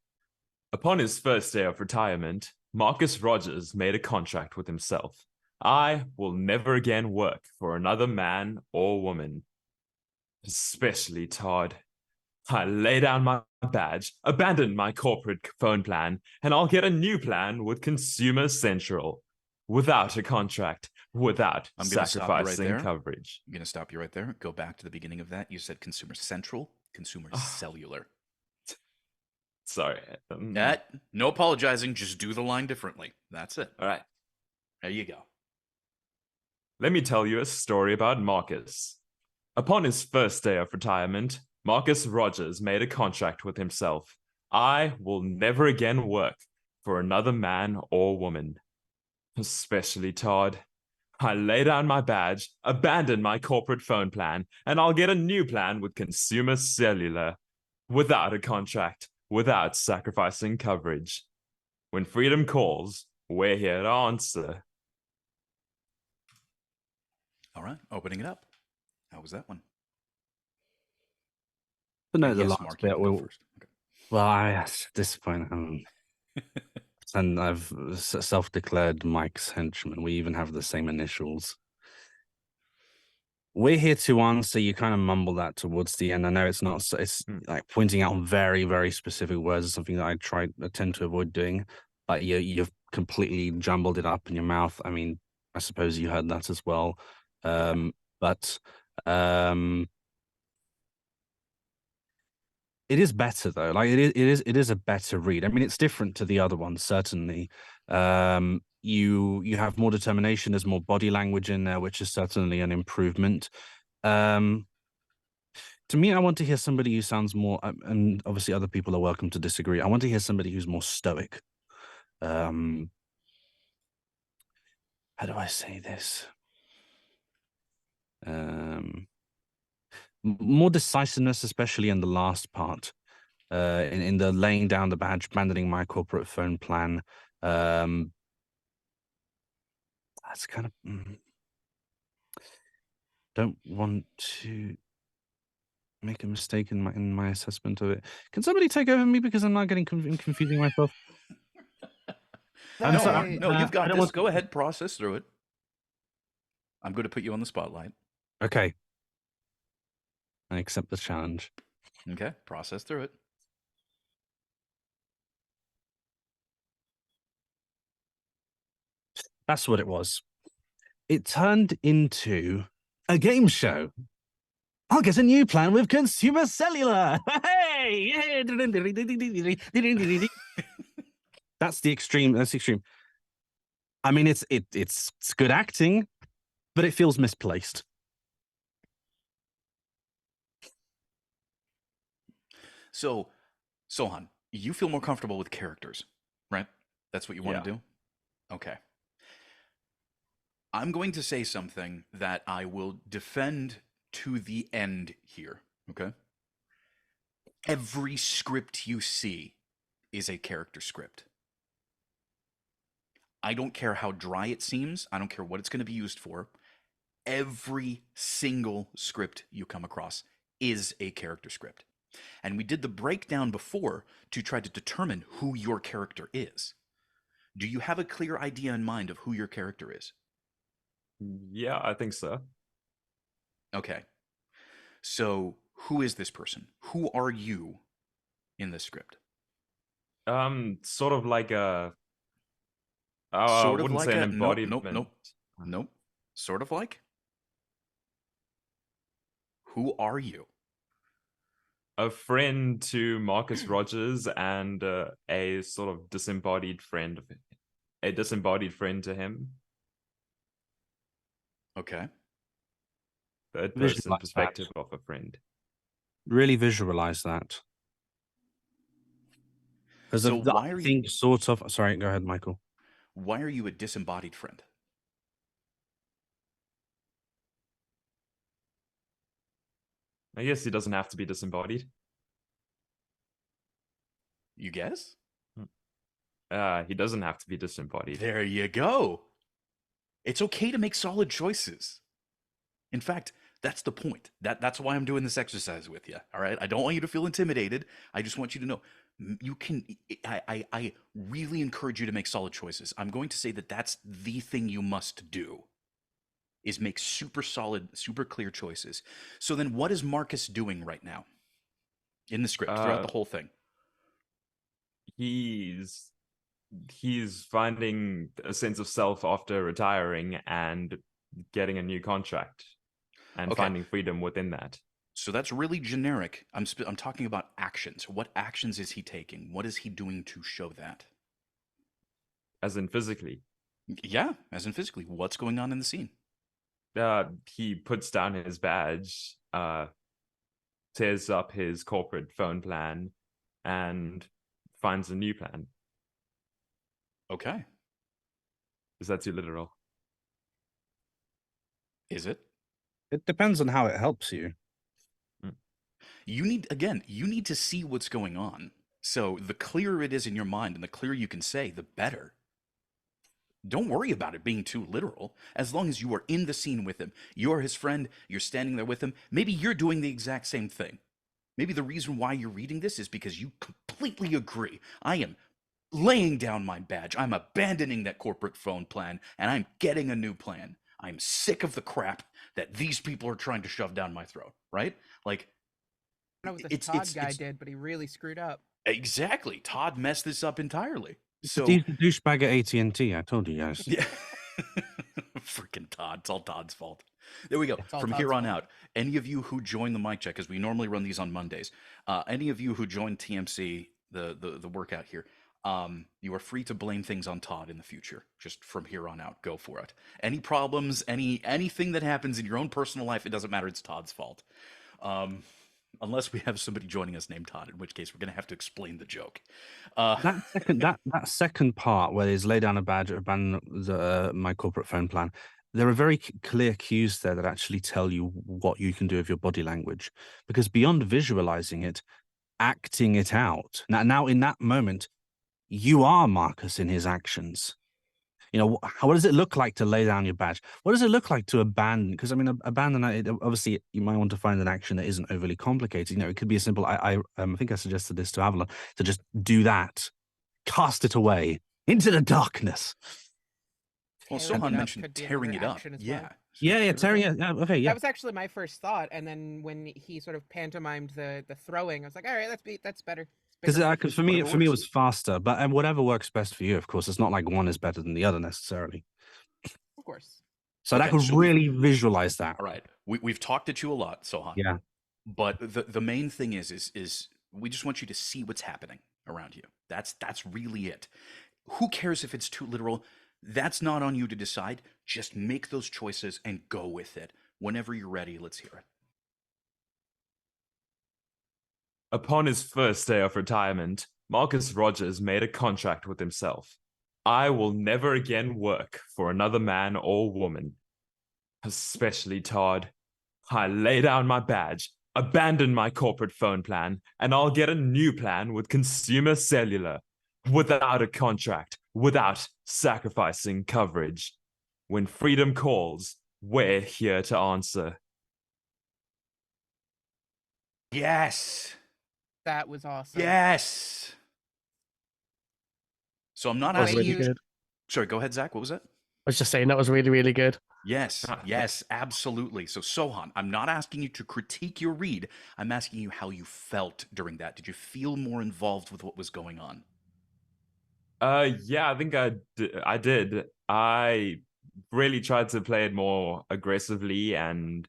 Upon his first day of retirement, Marcus Rogers made a contract with himself. I will never again work for another man or woman, especially Todd. I lay down my badge, abandon my corporate phone plan, and I'll get a new plan with Consumer Central. Without a contract, without I'm going to stop you right sacrificing there. coverage. I'm going to stop you right there. Go back to the beginning of that. You said Consumer Central, Consumer Oh, Cellular. sorry. No apologizing. Just do the line differently. That's it. All right. There you go. Let me tell you a story about Marcus. Upon his first day of retirement, Marcus Rogers made a contract with himself. I will never again work for another man or woman, especially Todd. I lay down my badge, abandon my corporate phone plan, and I'll get a new plan with Consumer Cellular. Without a contract, without sacrificing coverage. When freedom calls, we're here to answer. All right. Opening it up. How was that one? But no, And the yes, last Mark, you bit. can go first. Okay. Well, at this point, and I've self-declared Mike's henchman. We even have the same initials. We're here to answer. You kind of mumble that towards the end. I know it's not. It's like pointing out very, very specific words is something that I tend to avoid doing. But you've completely jumbled it up in your mouth. I mean, I suppose you heard that as well. But it is better though. Like it is a better read. I mean, it's different to the other ones certainly. You have more determination. There's more body language in there, which is certainly an improvement. Um, to me, I want to hear somebody who sounds more, and obviously other people are welcome to disagree. I want to hear somebody who's more stoic. How do I say this? More decisiveness, especially in the last part. In the laying down the badge, abandoning my corporate phone plan. That's kind of don't want to make a mistake in my assessment of it. Can somebody take over me because I'm not getting confusing myself? I'm No, sorry. Mark. No, you've I got don't this. want. Go ahead, process through it. I'm going to put you on the spotlight. Okay, I accept the challenge. Okay, process through it. That's what it was. It turned into a game show. I'll get a new plan with Consumer Cellular. Hey! That's the extreme. That's the extreme. I mean, it's good acting, but it feels misplaced. So, Sohan, you feel more comfortable with characters, right? That's what you want Yeah. to do? Okay. I'm going to say something that I will defend to the end here, okay? Every script you see is a character script. I don't care how dry it seems, I don't care what it's going to be used for. Every single script you come across is a character script. And we did the breakdown before to try to determine who your character is. Do you have a clear idea in mind of who your character is? Yeah, I think so. Okay. So, who is this person? Who are you in this script? Sort of like a. I Sort of wouldn't like say an a nope, embodiment. nope, nope, nope. Sort of like. Who are you? A friend to Marcus Rogers and a sort of disembodied friend of a disembodied friend to him. Okay. Third person Visualize that. perspective of a friend. Really visualize that. Because So why I are you think sort of. Sorry, go ahead, Michael. why are you a disembodied friend? I guess he doesn't have to be disembodied. You guess? He doesn't have to be disembodied. There you go. It's okay to make solid choices. In fact, that's the point. That's why I'm doing this exercise with you. All right. I don't want you to feel intimidated. I just want you to know you can. I really encourage you to make solid choices. I'm going to say that that's the thing you must do. Is make super solid, super clear choices. So then, what is Marcus doing right now in the script throughout the whole thing? He's finding a sense of self after retiring and getting a new contract and Okay. finding freedom within that. So that's really generic. I'm talking about actions. What actions is he taking? What is he doing to show that? As in physically. Yeah, as in physically. What's going on in the scene? He puts down his badge, tears up his corporate phone plan, and finds a new plan. Okay. Is that too literal? Is it? It depends on how it helps you. You need to see what's going on. So the clearer it is in your mind and the clearer you can say, the better. Don't worry about it being too literal. As long as you are in the scene with him, you're his friend, you're standing there with him. Maybe you're doing the exact same thing. Maybe the reason why you're reading this is because you completely agree. I am laying down my badge. I'm abandoning that corporate phone plan and I'm getting a new plan. I'm sick of the crap that these people are trying to shove down my throat, right? Like, I don't know what this Todd guy did, but he really screwed up. Exactly. Todd messed this up entirely. So He's the douchebag at AT&T. I told you guys. yeah. Freaking Todd. It's all Todd's fault. There we go. It's all From Todd's here on fault. out, any of you who join the mic check, because we normally run these on Mondays, any of you who join TMC, the workout here, you are free to blame things on Todd in the future. Just from here on out, go for it. Any problems, anything that happens in your own personal life, it doesn't matter. It's Todd's fault. Unless we have somebody joining us named Todd, in which case we're going to have to explain the joke. That second part where he's lay down a badge, abandon my corporate phone plan. There are very clear cues there that actually tell you what you can do with your body language, because beyond visualizing it, acting it out. Now in that moment, you are Marcus in his actions. You know, what does it look like to lay down your badge? What does it look like to abandon? Because I mean, abandon. Obviously, you might want to find an action that isn't overly complicated. You know, it could be a simple. I think I suggested this to Avalon to just do that, cast it away into the darkness. Well, Tearing Sohan it up mentioned could be tearing it another up. action as Yeah. well. Yeah, tearing it. Yeah, okay, yeah. That was actually my first thought, and then when he sort of pantomimed the throwing, I was like, all right, that's better. Because for me, Whatever it works. was faster. But whatever works best for you, of course. It's not like one is better than the other necessarily. Of course. So that Okay, could so really visualize that. All right. We've talked at you a lot, Sohan. Yeah. But the main thing is we just want you to see what's happening around you. That's really it. Who cares if it's too literal? That's not on you to decide. Just make those choices and go with it. Whenever you're ready, let's hear it. Upon his first day of retirement, Marcus Rogers made a contract with himself. I will never again work for another man or woman, especially Todd. I lay down my badge, abandon my corporate phone plan, and I'll get a new plan with consumer cellular, without a contract, without sacrificing coverage. When freedom calls, we're here to answer. Yes. That was awesome. Yes. So I'm not That was asking really you. good. Sorry, go ahead, Zach. What was that? I was just saying that was really, really good. Yes, yes, absolutely. So, Sohan, I'm not asking you to critique your read. I'm asking you how you felt during that. Did you feel more involved with what was going on? Yeah, I think I did. I really tried to play it more aggressively, and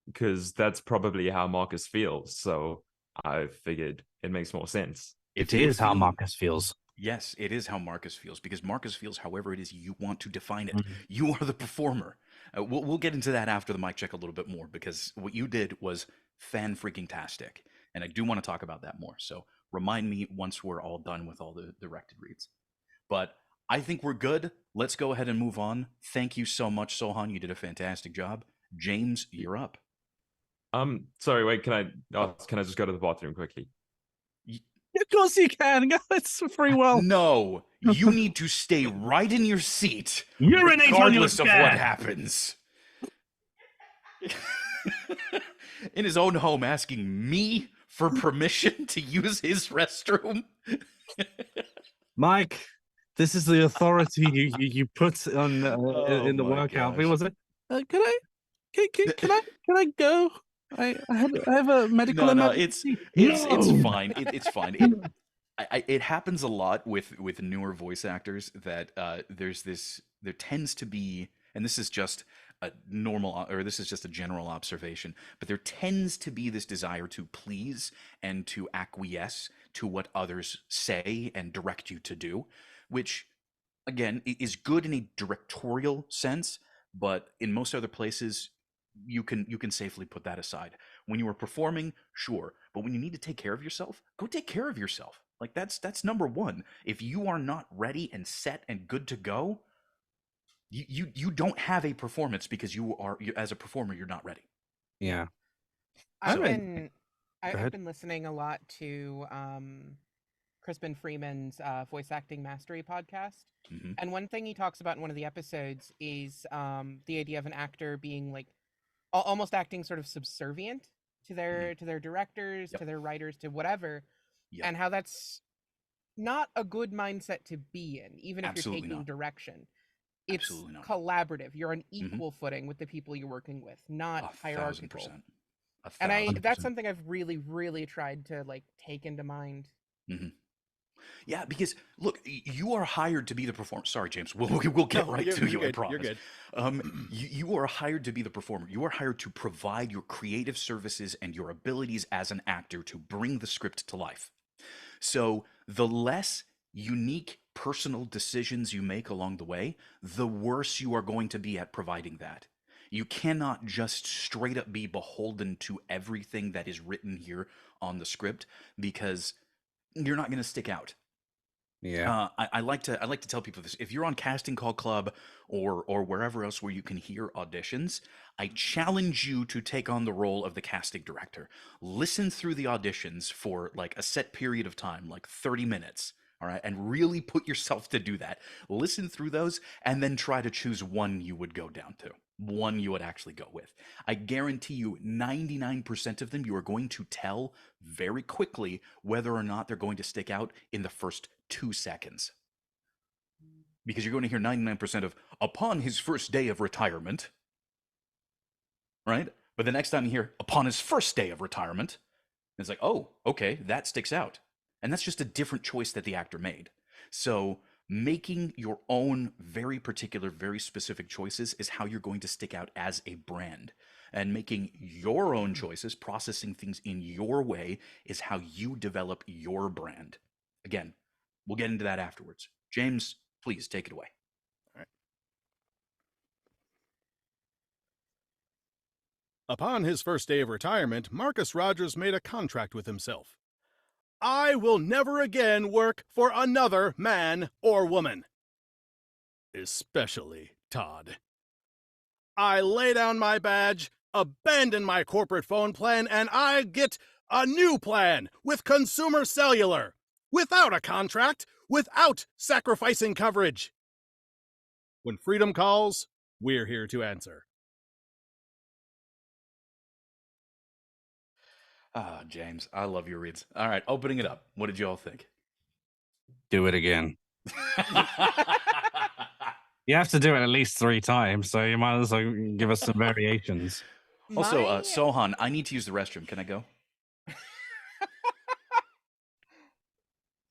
because that's probably how Marcus feels. So I figured it makes more sense. It If you're is how feeling, Marcus feels. yes, it is how Marcus feels because Marcus feels however it is you want to define it. Mhm. You are the performer. We'll get into that after the mic check a little bit more because what you did was fan freaking tastic, and I do want to talk about that more. So remind me once we're all done with all the directed reads. But I think we're good. Let's go ahead and move on. Thank you so much, Sohan. You did a fantastic job. James, you're up. Sorry, wait, can I just go to the bathroom quickly? Of course you can. It's free will. No, you need to stay right in your seat, Urinate on your regardless of what chair. happens. In his own home, asking me for permission to use his restroom. Mike, this is the authority you put on Oh in the my workout. gosh. Was it? Can I go? I have a medical No, it's emergency. it's No. fine. It's fine. It happens a lot with newer voice actors that there tends to be, and this is just a normal or this is just a general observation, but there tends to be this desire to please and to acquiesce to what others say and direct you to do, which again is good in a directorial sense, but in most other places you can safely put that aside. When you are performing, sure, but when you need to take care of yourself, go take care of yourself. Like that's number one. If you are not ready and set and good to go, you don't have a performance because as a performer you're not ready. Yeah. I've So been Go I've ahead. been listening a lot to Crispin Freeman's voice acting mastery podcast. mhm, And one thing he talks about in one of the episodes is the idea of an actor being like almost acting sort of subservient mhm, to their directors, yep, to their writers, to whatever, yep, and how that's not a good mindset to be in, even if you're absolutely taking not, direction. It's absolutely not. collaborative. You're on Hmm. equal footing with the people you're working with, not A thousand hierarchical. percent, a And I thousand that's percent. something I've really, really tried to like take into mind. Hmm. Yeah, because look, you are hired to be the performer. Sorry, James. We'll get No, right you're, to you're you. I good. You're promise. good. You are hired to be the performer. You are hired to provide your creative services and your abilities as an actor to bring the script to life. So the less unique personal decisions you make along the way, the worse you are going to be at providing that. You cannot just straight up be beholden to everything that is written here on the script because you're not going to stick out. Yeah. I like to tell people this. If you're on Casting Call Club or wherever else where you can hear auditions, I challenge you to take on the role of the casting director. Listen through the auditions for like a set period of time, like 30 minutes. All right, and really put yourself to do that. Listen through those and then try to choose one you would go down to, one you would actually go with. I guarantee you 99% of them you are going to tell very quickly whether or not they're going to stick out in the first 2 seconds. Because you're going to hear 99% of upon his first day of retirement, right? But the next time you hear upon his first day of retirement, it's like, oh, okay, that sticks out. And that's just a different choice that the actor made. So making your own very particular, very specific choices is how you're going to stick out as a brand. And making your own choices, processing things in your way, is how you develop your brand. Again, we'll get into that afterwards. James, please take it away. Upon his first day of retirement, Marcus Rogers made a contract with himself. I will never again work for another man or woman. Especially Todd. I lay down my badge, abandon my corporate phone plan, and I get a new plan with Consumer Cellular. Without a contract, without sacrificing coverage. When freedom calls, we're here to answer. Ah, James, I love your reads. All right, opening it up. What did you all think? Do it again. You have to do it at least 3 times, so you might as well give us some variations. Also, My- Sohan, I need to use the restroom. Can I go?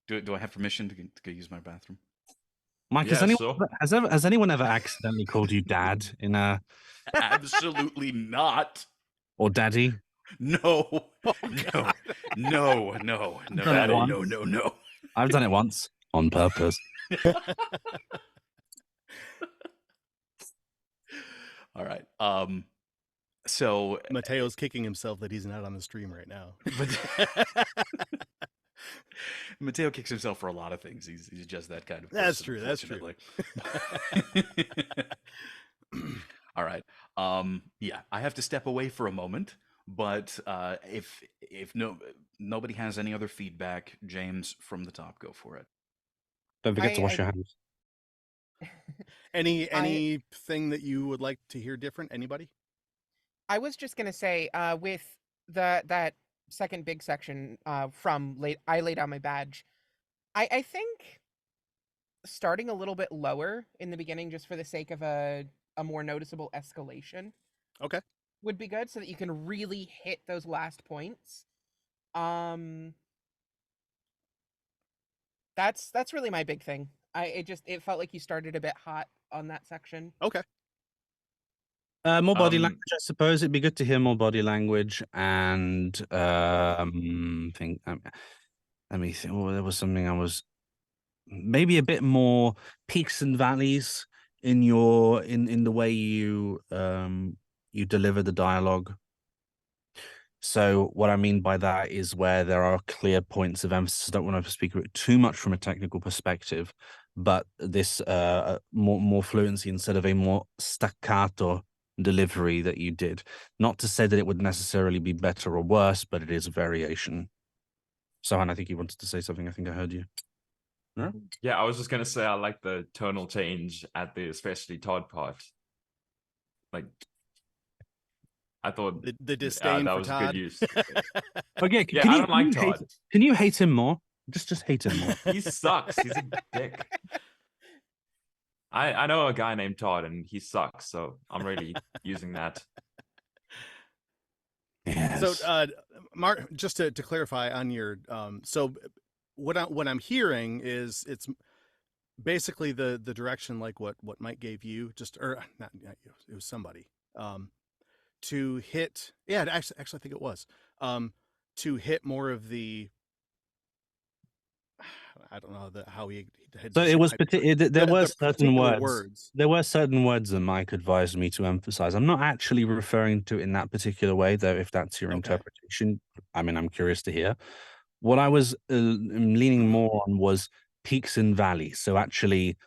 Do I have permission to go use my bathroom? Mike, Yeah, sure. has anyone ever accidentally called you dad in a Absolutely not. or daddy? No, Oh, no, God. no, no, no, done it no, once. no, no, no. I've done it once on purpose. All right. So Mateo's kicking himself that he's not on the stream right now. Mateo kicks himself for a lot of things. He's just that kind of person. That's true. That's true. All right. Yeah, I have to step away for a moment, but if nobody has any other feedback, James from the top, go for it. Don't forget to I- wash I- your hands. Anything that you would like to hear different? Anybody? I was just gonna say, with that second big section from I laid down my badge. I think starting a little bit lower in the beginning, just for the sake of a more noticeable escalation, Okay. would be good, so that you can really hit those last points. That's really my big thing. It felt like you started a bit hot on that section. Okay. More body Um, language, I suppose. It'd be good to hear more body language and think. Let me think. Oh, there was something I was maybe a bit more peaks and valleys in your in the way you deliver the dialogue. So what I mean by that is where there are clear points of emphasis. I don't want to speak too much from a technical perspective, but this more fluency instead of a more staccato delivery that you did. Not to say that it would necessarily be better or worse, but it is a variation. Sohan, I think you wanted to say something. I think I heard you. No? Yeah, I was just gonna say I like the tonal change at the especially Todd part. Like, I thought The disdain that for was Todd. a good use. Okay, Yeah, I don't like hate, Todd. can you hate him more? Just hate him more. He sucks. He's a dick. I know a guy named Todd and he sucks, so I'm really using that. Yes. So, Mark, just to clarify on your, so what I'm hearing is it's basically the direction like what Mike gave you, just or not you, it was somebody, to hit. Yeah, actually, I think it was, to hit more of the. I don't know how he had. So it was there were certain particular words. There were certain words that Mike advised me to emphasize. I'm not actually referring to it in that particular way, though. If that's your Okay. interpretation, I mean, I'm curious to hear. What I was leaning more on was peaks and valleys. So actually,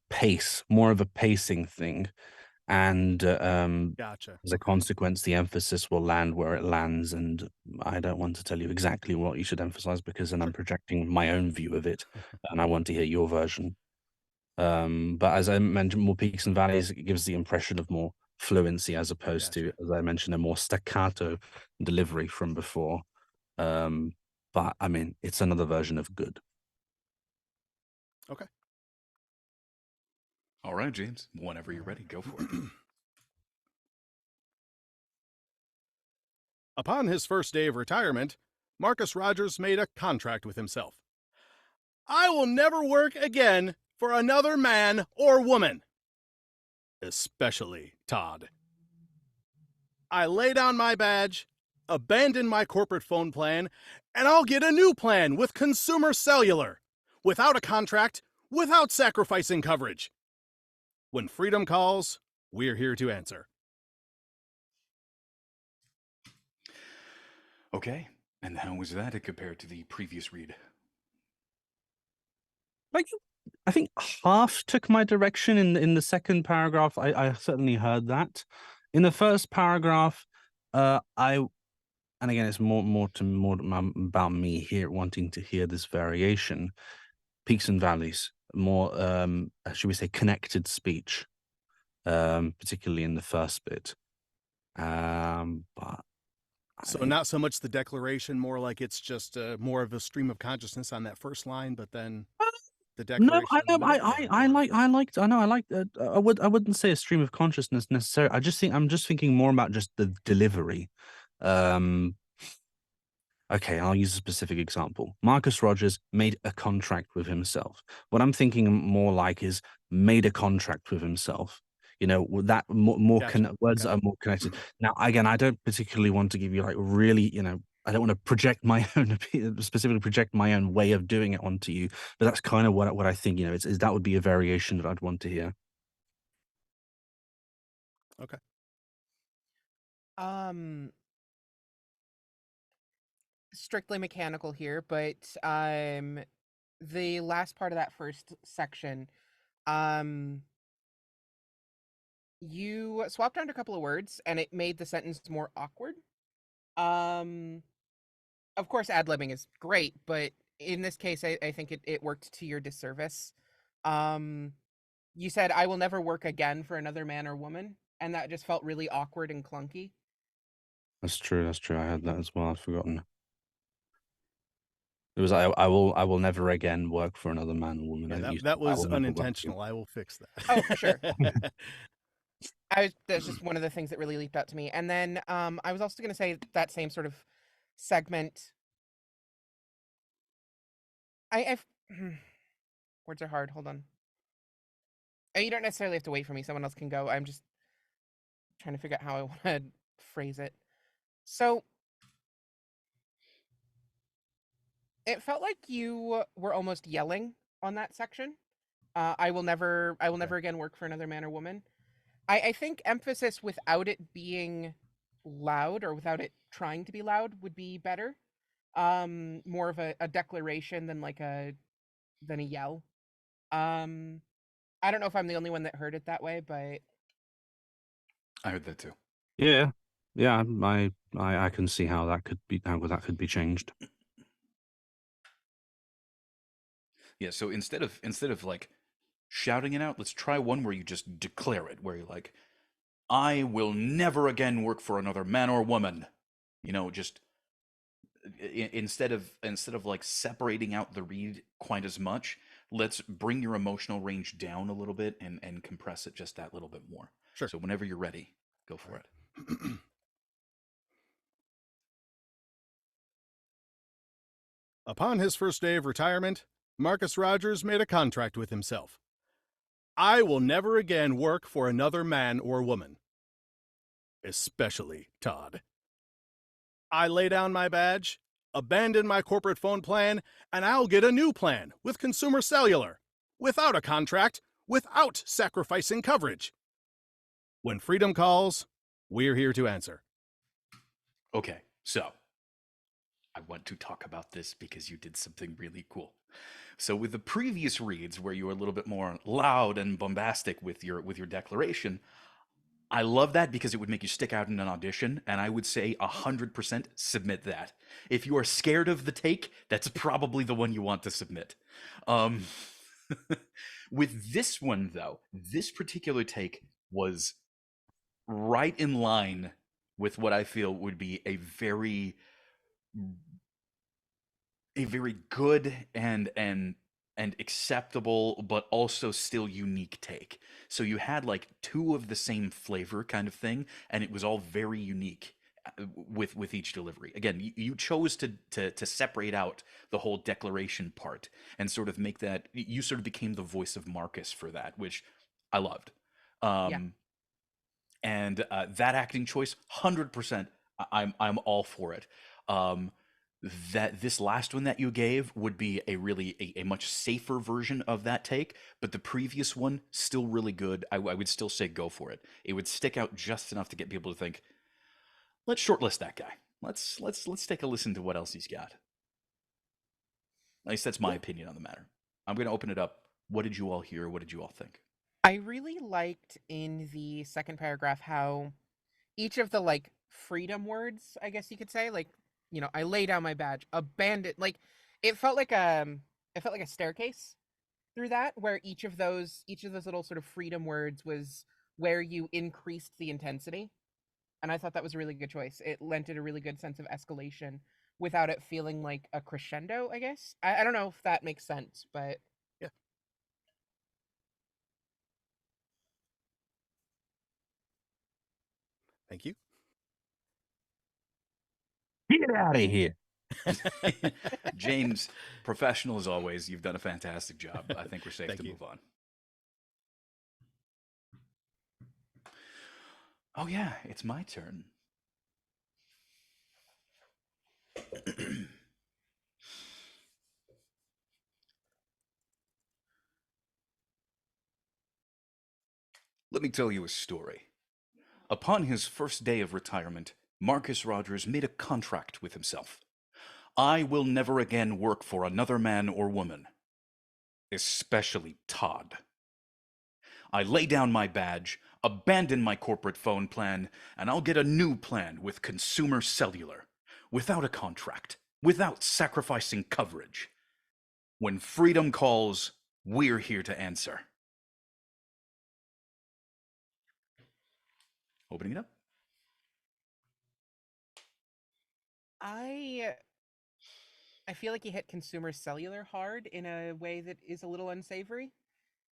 pace, more of a pacing thing, and Gotcha. as a consequence, the emphasis will land where it lands. And I don't want to tell you exactly what you should emphasize because then I'm projecting my own view of it, and I want to hear your version. But as I mentioned, more peaks and valleys, it gives the impression of more fluency as opposed to, as I mentioned, a more staccato delivery from before. But I mean, it's another version of good. Okay. All right, James. Whenever you're ready, go for it. Upon his first day of retirement, Marcus Rogers made a contract with himself. I will never work again for another man or woman, especially Todd. I lay down my badge, abandon my corporate phone plan, and I'll get a new plan with Consumer Cellular, without a contract, without sacrificing coverage. When freedom calls, we're here to answer. Okay. And how was that compared to the previous read? I think half took my direction in the second paragraph. I certainly heard that. In the first paragraph, and again, it's more about me here wanting to hear this variation, peaks and valleys, more should we say connected speech, particularly in the first bit. But So not so much the declaration, more like it's just more of a stream of consciousness on that first line, but then the No, Declaration I of the know. Minute? I like. I wouldn't say a stream of consciousness necessarily. I'm just thinking more about just the delivery. Um, Okay, I'll use a specific example. Marcus Rogers made a contract with himself. What I'm thinking more like is made a contract with himself. You know, with that Gotcha. words Okay. that are more connected. Now, again, I don't particularly want to give you like really, I don't want to project my own specifically project my own way of doing it onto you. But that's kind of what I think. Is that would be a variation that I'd want to hear. Okay. Um, Strictly mechanical here, but the last part of that first section, um, you swapped around a couple of words, and it made the sentence more awkward. Um, of course, ad-libbing is great, but in this case, I think it worked to your disservice. Um, you said, "I will never work again for another man or woman," and that just felt really awkward and clunky. That's true. That's true. I had that as well. I've forgotten. It was I will never again work for another man or woman. Yeah, I that used that I was will never work for you. unintentional. I will fix Oh, for sure. that. That's just one of the things that really leaped out to me. And then I was also going to say that same sort of segment. I've words are hard. Hold on. You don't necessarily have to wait for me. Someone else can go. I'm just trying to figure out how I want to phrase it. So it felt like you were almost yelling on that section. I will never again work for another man or woman. I think emphasis without it being loud or without it trying to be loud would be better. More of a declaration than a yell. I don't know if I'm the only one that heard it that way, but I heard that too. Yeah, yeah. I can see how that could be changed. Yeah, so instead of like shouting it out, let's try one where you just declare it, where you're like, I will never again work for another man or woman. Just instead of like separating out the read quite as much, let's bring your emotional range down a little bit and compress it just that little bit more. Sure. So whenever you're ready, go for it. Upon his first day of retirement, Marcus Rogers made a contract with himself. I will never again work for another man or woman, especially Todd. I lay down my badge, abandon my corporate phone plan, and I'll get a new plan with Consumer Cellular, without a contract, without sacrificing coverage. When freedom calls, we're here to answer. Okay, so I want to talk about this because you did something really cool. So with the previous reads where you were a little bit more loud and bombastic with your declaration, I love that because it would make you stick out in an audition, and I would say 100% submit that. If you are scared of the take, that's probably the one you want to submit. Um, with this one, though, this particular take was right in line with what I feel would be a very good and acceptable but also still unique take. So you had like two of the same flavor kind of thing, and it was all very unique with each delivery. Again, you chose to separate out the whole declaration part and sort of make that, you sort of became the voice of Marcus for that, which I loved. yeah. um and that acting choice, 100%, I'm all for it. um that this last one that you gave would be a much safer version of that take, but the previous one still really good. I would still say go for it. It would stick out just enough to get people to think, let's shortlist that guy. Let's take a listen to what else he's got. At least that's my opinion on the matter. I'm going to open it up. What did you all hear? What did you all think? I really liked in the second paragraph how each of the freedom words, I guess you could say, I lay down my badge, abandon, it felt like a staircase through that, where each of those little sort of freedom words was where you increased the intensity. And I thought that was a really good choice. It lent it a really good sense of escalation without it feeling like a crescendo, I guess. I don't know if that makes sense, but Yeah. Thank you. Get out of here. James, professional as always, you've done a fantastic job. I think we're safe Thank to you. move on. Oh, yeah, it's my turn. Let me tell you a story. Upon his first day of retirement, Marcus Rogers made a contract with himself. I will never again work for another man or woman, especially Todd. I lay down my badge, abandon my corporate phone plan, and I'll get a new plan with consumer cellular, without a contract, without sacrificing coverage. When freedom calls, we're here to answer. Opening it up. I feel like you hit consumer cellular hard in a way that is a little unsavory.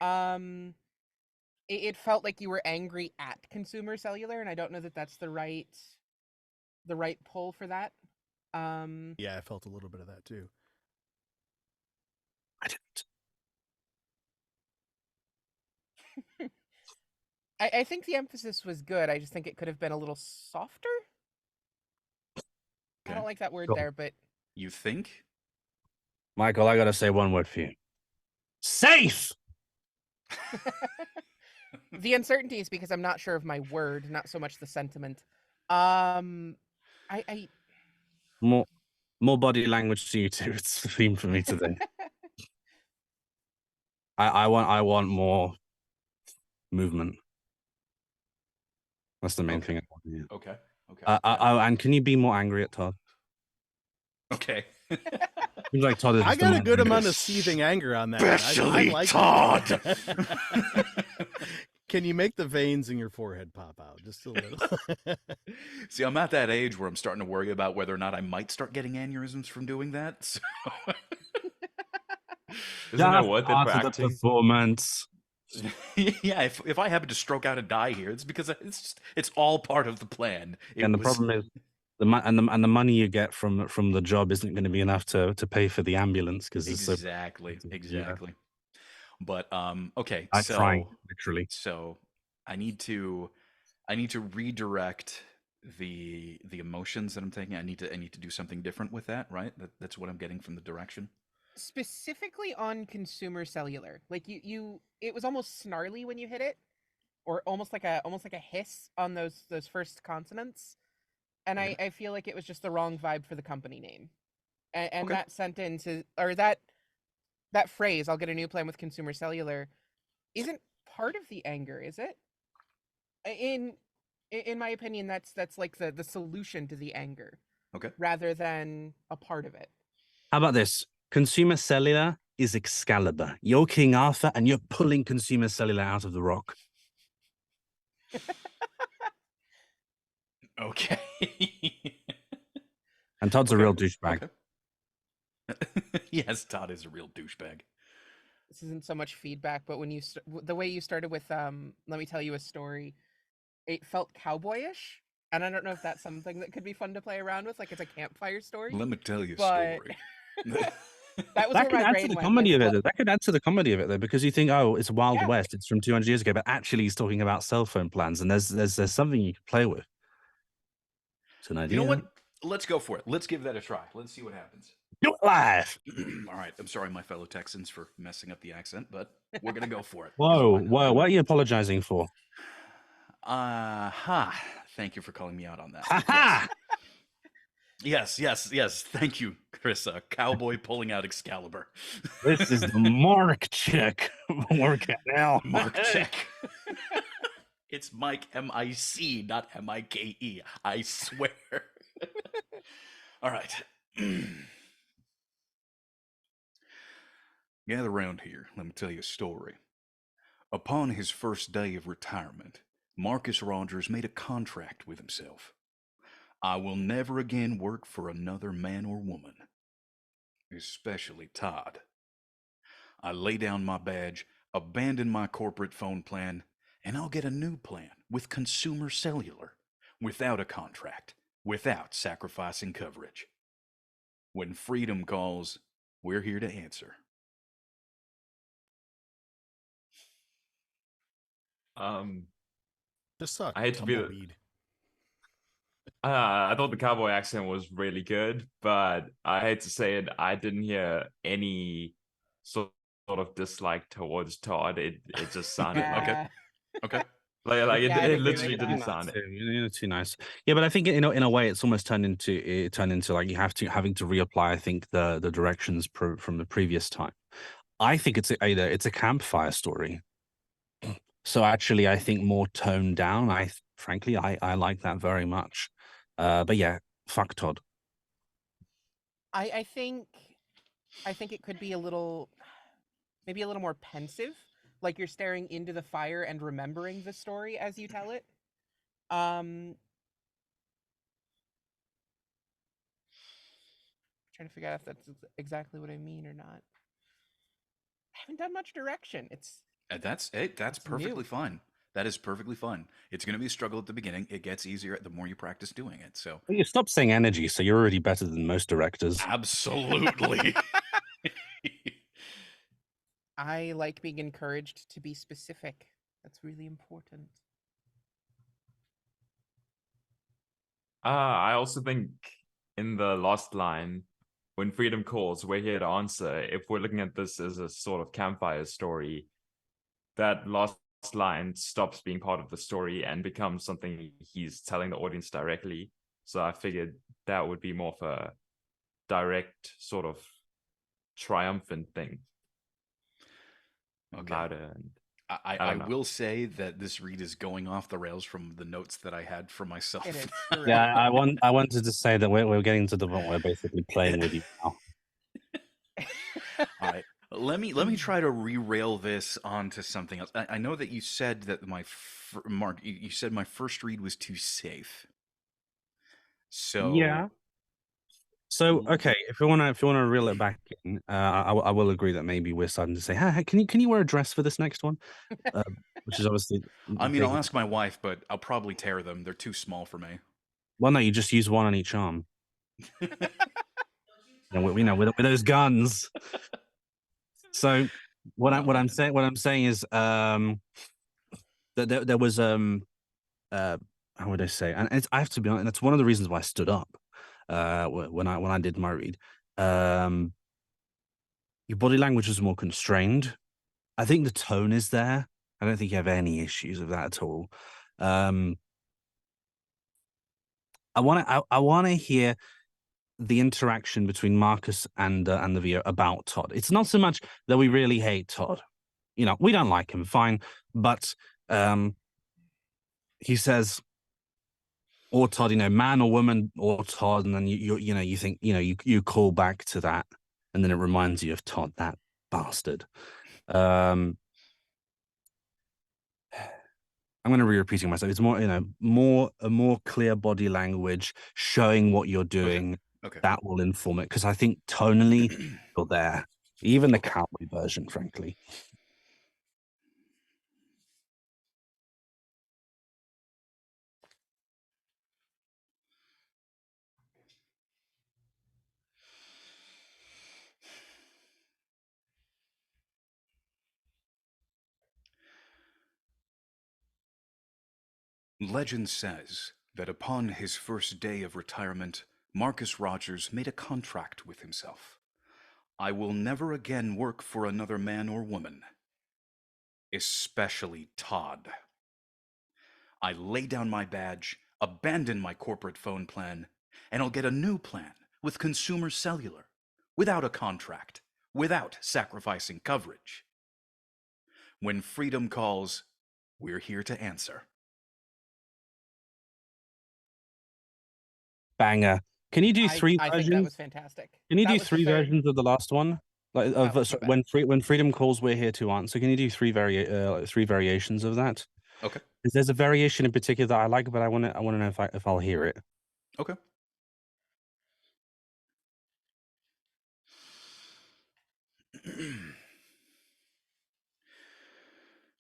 Um, it felt like you were angry at consumer cellular, and I don't know that that's the right pull for that. Yeah, I felt a little bit of that too. I didn't. I think the emphasis was good. I just think it could have been a little softer. I Okay. don't like that word Go. there, but You think? Michael, I gotta say one word for you. Safe! the uncertainty is because I'm not sure of my word, not so much the sentiment. I More body language to you too. It's the theme for me today. I want more movement. That's the main Okay. thing I want to hear. Okay. Okay. And can you be more angry at Todd? Okay. Seems like Todd is I just got a man good angry. amount of seething anger on that. I Especially like Todd. Can you make the veins in your forehead pop out just a little? See, I'm at that age where I'm starting to worry about whether or not I might start getting aneurysms from doing that. So Isn't that Just worth it part for of the acting? performance. yeah, if I happen to stroke out and die here, it's because it's all part of the plan. And the problem is the money you get from the job isn't going to be enough to pay for the ambulance because it's so exactly. But okay, I'm trying so literally. I need to redirect the emotions that I'm taking. I need to do something different with that, right? That's what I'm getting from the direction. specifically on consumer cellular, like you it was almost snarly when you hit it, or almost like a hiss on those first consonants, and Okay. I feel like it was just the wrong vibe for the company name, and Okay. that sentence is, or that phrase, I'll get a new plan with consumer cellular, isn't part of the anger, is it? In my opinion, that's like the solution to the anger Okay. rather than a part of it. How about this? Consumer cellular is Excalibur. You're King Arthur and you're pulling consumer cellular out of the rock. Okay. And Todd's a Okay. real douchebag. Okay. Yes, Todd is a real douchebag. This isn't so much feedback, but when the way you started with let me tell you a story, it felt cowboyish, and I don't know if that's something that could be fun to play around with, like it's a campfire story. Let me tell you a But story. that was That where could my add to brain the went comedy with of it. Though. That could add to the comedy of it, though, because you think, oh, it's Wild Yeah. West, it's from 200 years ago, but actually he's talking about cell phone plans, and there's something you can play with. It's an idea. You know what? Let's go for it. Let's give that a try. Let's see what happens. Do it live. All right. I'm sorry, my fellow Texans, for messing up the accent, but we're gonna go for it. 'cause Whoa, why not, whoa! right? What are you apologizing for? Thank you for calling me out on that. Ha ha! Yes. Thank you, Chris. Cowboy pulling out Excalibur. This is the mark check. Working now. Mark check. It's Mike M-I-C, not M-I-K-E. I swear. All right. Gather round here. Let me tell you a story. Upon his first day of retirement, Marcus Rogers made a contract with himself. I will never again work for another man or woman, especially Todd. I lay down my badge, abandon my corporate phone plan, and I'll get a new plan with consumer cellular, without a contract, without sacrificing coverage. When freedom calls, we're here to answer. Um, Just a I hate to be the. tumbleweed. I thought the cowboy accent was really good, but I hate to say it, I didn't hear any sort of dislike towards Todd. It just sounded like Okay. Yeah. Okay. Yeah, I'd it agree literally with didn't that. sound it. You're too nice. Yeah, but I think in a way it's almost turned into like having to reapply. I think the directions from the previous time. I think it's a campfire story. So actually, I think more toned down. Frankly, I like that very much. But yeah, fuck Todd. I think it could be a little, maybe a little more pensive, like you're staring into the fire and remembering the story as you tell it. Trying to figure out if that's exactly what I mean or not. I haven't done much direction. That's It's perfectly new. fine. That is perfectly fine. It's going to be a struggle at the beginning. It gets easier the more you practice doing it. So, Well, you stopped saying energy, so you're already better than most directors. absolutely. I like being encouraged to be specific. That's really important. I also think in the last line, when freedom calls, we're here to answer. If we're looking at this as a sort of campfire story, that last line stops being part of the story and becomes something he's telling the audience directly. So I figured that would be more of a direct sort of triumphant thing Okay. about it. And I don't know. will say that this read is going off the rails from the notes that I had for myself. It is. Yeah, I wanted to say that we're getting to the point where we're basically playing with you now. All right. Let me try to re-rail this onto something else. I know that you said that Mark, you said my first read was too safe. So Yeah. So okay, if you wanna reel it back in, I will agree that maybe we're starting to say, hey, can you wear a dress for this next one? Which is obviously I mean, I'll taking. ask my wife, but I'll probably tear them. They're too small for me. Well, no, you just use one on each arm. With those guns. So what No, I'm saying is that there was how would I say, and I have to be honest, that's one of the reasons why I stood up when I did my read. Um, your body language was more constrained. I think the tone is there. I don't think you have any issues with that at all. Um, I want to hear the interaction between Marcus and the VO about Todd. It's not so much that we really hate Todd. We don't like him, fine, but he says, or Todd, man or woman or Todd, and then you think, you call back to that, and then it reminds you of Todd, that bastard. I'm going to be repeating myself. It's more, a more clear body language showing what you're doing. Okay. That will inform it, because I think tonally you're there. Even the Okay. cowboy version, frankly. Legend says that upon his first day of retirement, Marcus Rogers made a contract with himself. I will never again work for another man or woman, especially Todd. I lay down my badge, abandon my corporate phone plan, and I'll get a new plan with consumer cellular, without a contract, without sacrificing coverage. When freedom calls, we're here to answer. Banger. Can you do three I think that was versions? fantastic. Can you That do was the three third. versions of the last one? Like Oh, my sorry, bad. when freedom calls, we're here to answer. Can you do three variations of that? Okay. Because there's a variation in particular that I like, but I want to know if I'll hear it. Okay.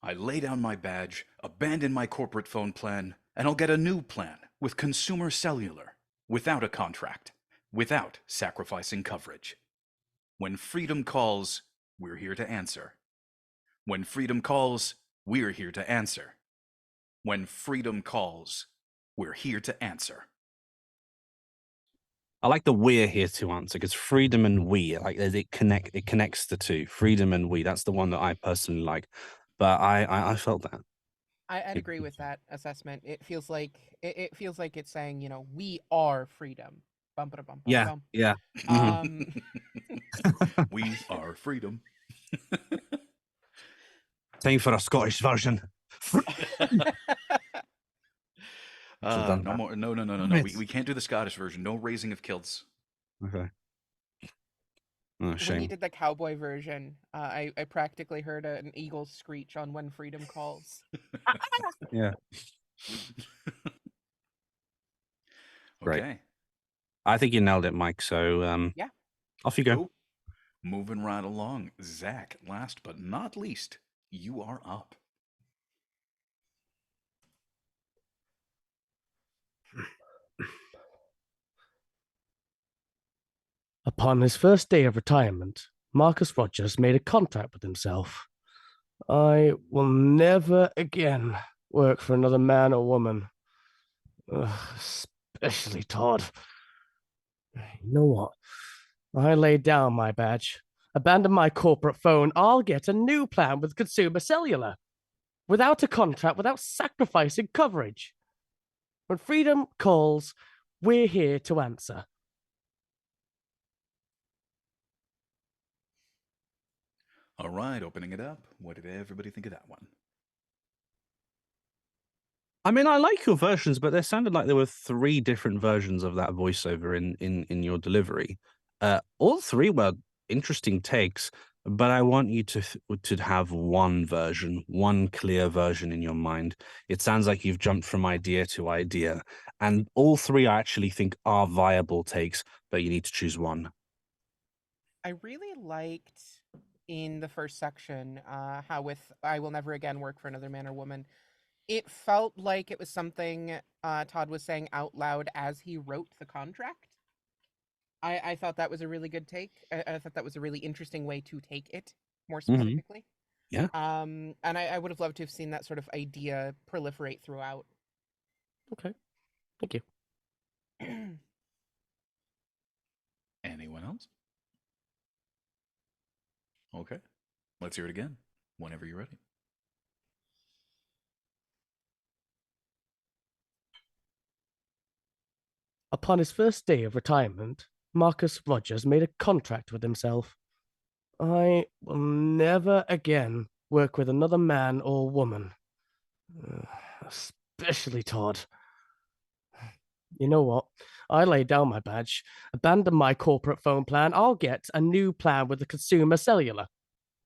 I lay down my badge, abandon my corporate phone plan, and I'll get a new plan with consumer cellular, without a contract, without sacrificing coverage. When freedom calls, we're here to answer. When freedom calls, we're here to answer. When freedom calls, we're here to answer. I like the "we're here to answer" because freedom and we, like, it connects the two. Freedom and we. That's the one that I personally like. But I felt that. I'd agree with that assessment. It feels like it's saying, you know, we are freedom. Bum ba bum bum Yeah, bum. yeah. Um, We are freedom. Time for a Scottish version. Should've done No that. more. No. Damn We, it. we can't do the Scottish version. No raising of kilts. Okay. Oh, when you shame. did the cowboy version, I practically heard an eagle screech on When Freedom Calls. Yeah. Great. Okay. I think you nailed it, Mike. So Yeah. off you go. Cool. Moving right along. Zach, last but not least, you are up. Upon his first day of retirement, Marcus Rogers made a contract with himself. I will never again work for another man or woman. Especially Todd. You know what? I laid down my badge, abandoned my corporate phone. I'll get a new plan with consumer cellular. Without a contract, without sacrificing coverage. When freedom calls, we're here to answer. All right, opening it up. What did everybody think of that one? I mean, I like your versions, but there sounded like there were 3 different versions of that voiceover in your delivery. All 3 were interesting takes, but I want you to have one version, one clear version in your mind. It sounds like you've jumped from idea to idea, and all 3 I actually think are viable takes, but you need to choose one. I really liked in the first section how with I will never again work for another man or woman. It felt like it was something Todd was saying out loud as he wrote the contract. I thought that was a really good take. I thought that was a really interesting way to take it, more specifically. Yeah. And I would have loved to have seen that sort of idea proliferate throughout. Okay. Thank you. Anyone else? Okay. Let's hear it again. Whenever you're ready. Upon his first day of retirement, Marcus Rogers made a contract with himself. I will never again work with another man or woman. Especially Todd. You know what? I laid down my badge, abandoned my corporate phone plan. I'll get a new plan with the consumer cellular.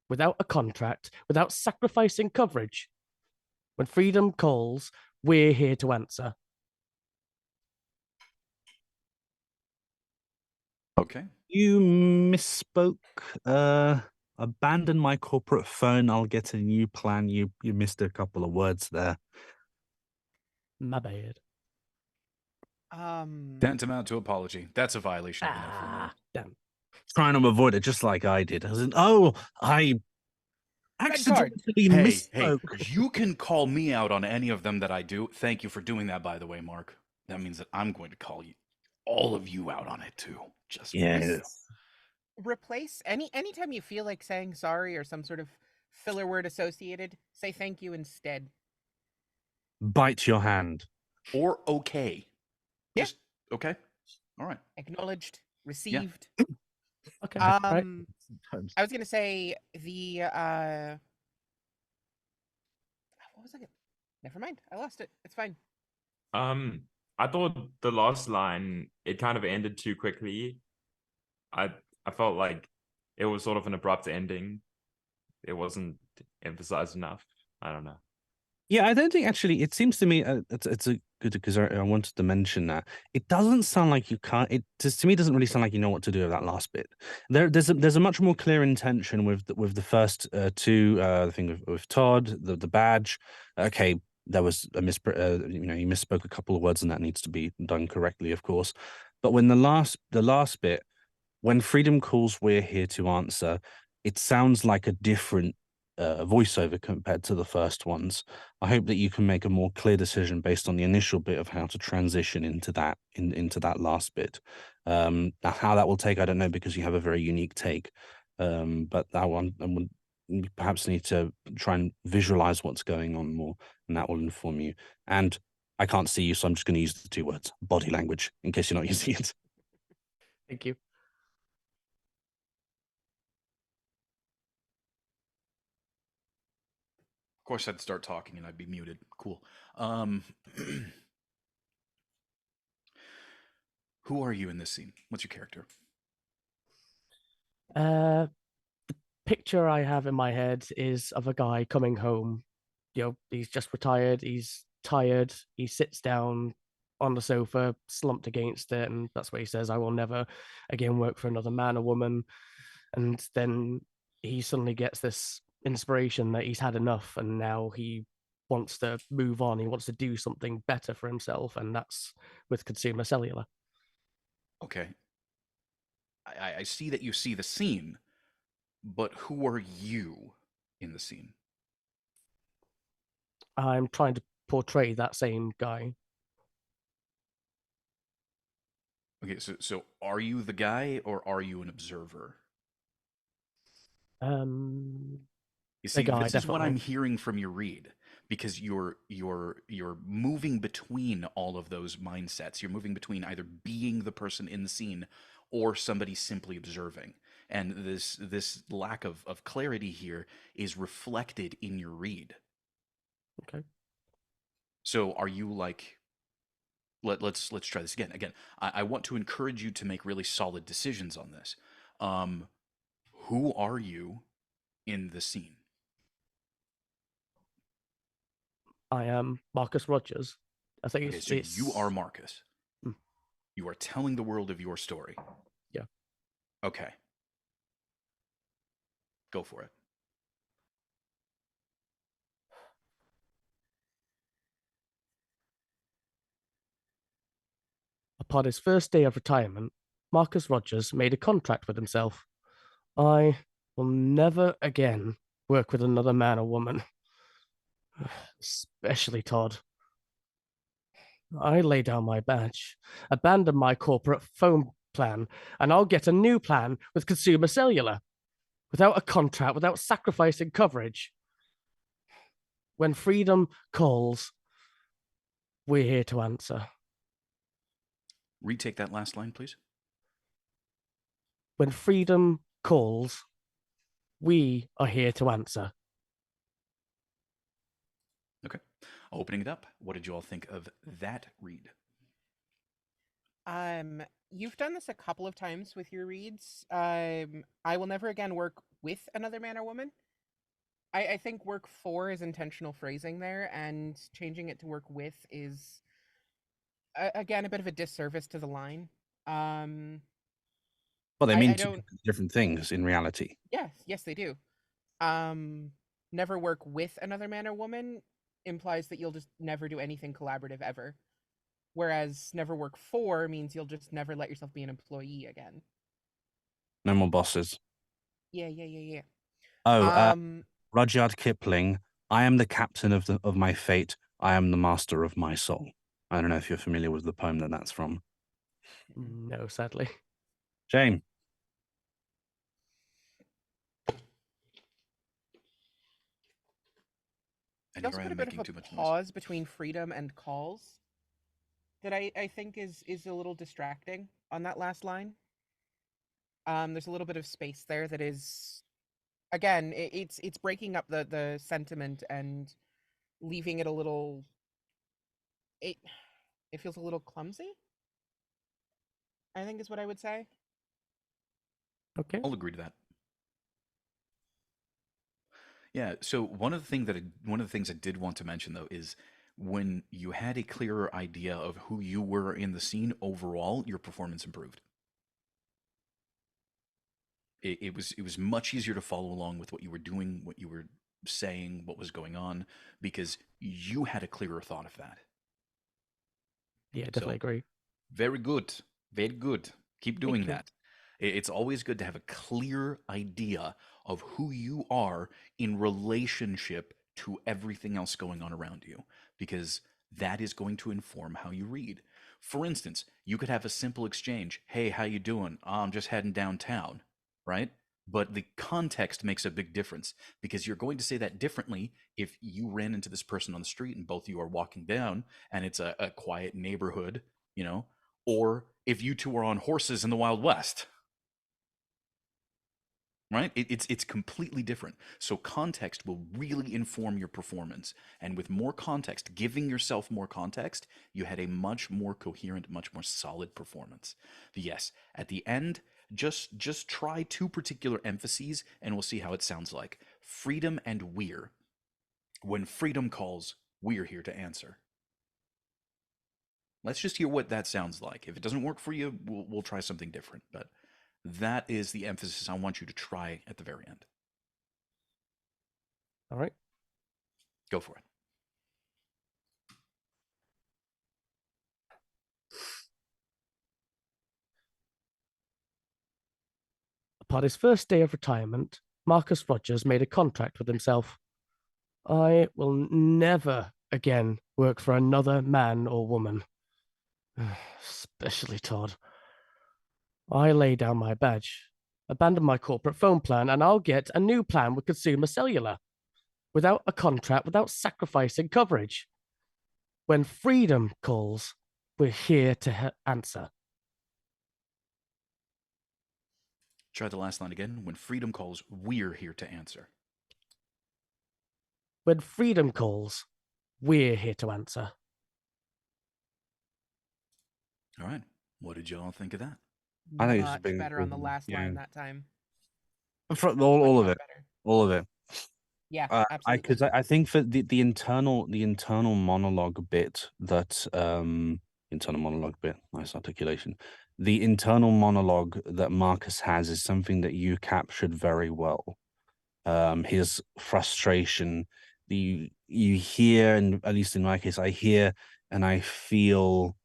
Without a contract, without sacrificing coverage. When freedom calls, we're here to answer. Okay. You misspoke. Abandon my corporate phone. I'll get a new plan. You missed a couple of words there. My bad. Tantamount to apology. That's a violation of the no free rule. Damn. Trying to avoid it just like I did. I was I accidentally Hey, misspoke. you can call me out on any of them that I do. Thank you for doing that, by the way, Mark. That means that I'm going to call you, all of you out on it too. Just Replace anytime you feel like saying sorry or some sort of filler word associated, say thank you instead. Bite your hand. Or okay. Yeah. Just okay. All right. Acknowledged, received. Okay. Right. Right. I was gonna say the what was I gonna never mind. I lost it. It's fine. I thought the last line, it kind of ended too quickly. I felt like it was sort of an abrupt ending. It wasn't emphasized enough. I don't know. Yeah, I don't think actually. It seems to me it's a good because I wanted to mention that it doesn't sound like you can't. It just to me doesn't really sound like you know what to do with that last bit. There's a much more clear intention with the first 2. The thing with Todd, the badge. Okay, there was a you misspoke a couple of words, and that needs to be done correctly, of course. But when the last bit, when freedom calls, we're here to answer, it sounds like a different voiceover compared to the first ones. I hope that you can make a more clear decision based on the initial bit of how to transition into that last bit. Now, how that will take, I don't know, because you have a very unique take. But that one, I would perhaps need to try and visualize what's going on more, and that will inform you. And I can't see you, so I'm just going to use the two words: body language, in case you're not using it. Thank you. Of course, I'd start talking and I'd be muted. Cool. Um, who are you in this scene? What's your character? Picture I have in my head is of a guy coming home. He's just retired. He's tired. He sits down on the sofa, slumped against it, and that's what he says: "I will never again work for another man or woman." And then he suddenly gets this inspiration that he's had enough, and now he wants to move on. He wants to do something better for himself, and that's with consumer cellular. Okay. I see that you see the scene, but who are you in the scene? I'm trying to portray that same guy. Okay, so are you the guy or are you an observer? Um, You the see, guy, this is what I'm definitely. hearing from your read because you're moving between all of those mindsets. You're moving between either being the person in the scene or somebody simply observing. And this lack of clarity here is reflected in your read. Okay. So are you like let's try this again. Again, I want to encourage you to make really solid decisions on this. Um, who are you in the scene? I am Marcus Rogers. I think Okay, so you are Marcus. Hmm. You are telling the world of your story. Yeah. Okay. Go for it. Upon his first day of retirement, Marcus Rogers made a contract with himself. I will never again work with another man or woman, especially Todd. I lay down my badge, abandon my corporate phone plan, and I'll get a new plan with consumer cellular, without a contract, without sacrificing coverage. When freedom calls, we're here to answer. Retake that last line, please. When freedom calls, we are here to answer. Okay. Opening it up. What did you all think of that read? You've done this a couple of times with your reads. I will never again work with another man or woman. I think work for is intentional phrasing there, and changing it to work with is again a bit of a disservice to the line. Um, Well, they I mean two don't. different things in reality. Yes, they do. Um, Never work with another man or woman implies that you'll just never do anything collaborative ever. Whereas never work for means you'll just never let yourself be an employee again. No more bosses. Yeah. Oh, Um, Rudyard Kipling. I am the captain of my fate. I am the master of my soul. I don't know if you're familiar with the poem that's from. No, sadly. Shame. And you here also I put a am bit of making a too much noise. pause between freedom and calls that I think is a little distracting on that last line. There's a little bit of space there that is again it's breaking up the sentiment and leaving it a little it it feels a little clumsy, I think is what I would say. Okay. I'll agree to that. Yeah. So one of the things I did want to mention though is when you had a clearer idea of who you were in the scene overall, your performance improved. It was much easier to follow along with what you were doing, what you were saying, what was going on, because you had a clearer thought of that. Yeah, definitely So, agree. very good. Very good. Keep doing Thank you. that. It's always good to have a clear idea of who you are in relationship to everything else going on around you, because that is going to inform how you read. For instance, you could have a simple exchange. Hey, how you doing? "Oh, I'm just heading downtown," right? But the context makes a big difference, because you're going to say that differently if you ran into this person on the street and both of you are walking down and it's a quiet neighborhood, you know, or if you two are on horses in the Wild West, right? It's completely different. So context will really inform your performance, and with more context, giving yourself more context, you had a much more coherent, much more solid performance. But yes, at the end, just try two particular emphases, and we'll see how it sounds like. Freedom and we're. When freedom calls, we're here to answer. Let's just hear what that sounds like. If it doesn't work for you, we'll try something different. But that is the emphasis I want you to try at the very end. All right. Go for it. Upon his first day of retirement, Marcus Rogers made a contract with himself. I will never again work for another man or woman, especially Todd. I lay down my badge, abandon my corporate phone plan, and I'll get a new plan with Consumer Cellular. Without a contract, without sacrificing coverage. When freedom calls, we're here to answer. Try the last line again. When freedom calls, we're here to answer. When freedom calls, we're here to answer. All right. What did y'all think of that? I think it's a Much big better on the improvement. last Yeah. line that time. All Much, of much it, better. all of it. Yeah, I absolutely. because I think for the internal monologue bit that internal monologue bit, nice articulation. The internal monologue that Marcus has is something that you captured very well. His frustration, you hear, and at least in my case, I hear and I feel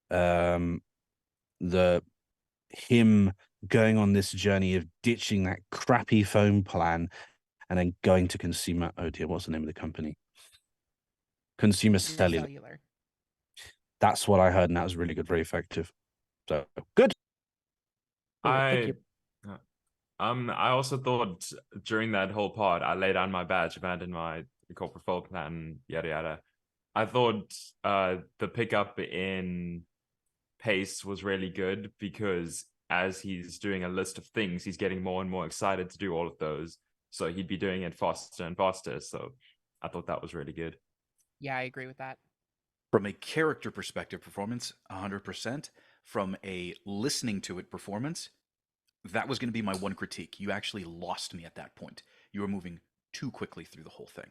the him going on this journey of ditching that crappy phone plan and then going to consumer. Oh dear, what's the name of the company? Consumer Cellular. Cellular. That's what I heard, and that was really good, very effective. So good. Brilliant. Thank I you. I also thought during that whole part, I laid down my badge, abandoned my corporate phone plan, yada yada. I thought the pickup in pace was really good because as he's doing a list of things, he's getting more and more excited to do all of those. So he'd be doing it faster and faster. So I thought that was really good. Yeah, I agree with that. From a character perspective, performance, 100%. From a listening to it performance, that was going to be my one critique. You actually lost me at that point. You were moving too quickly through the whole thing.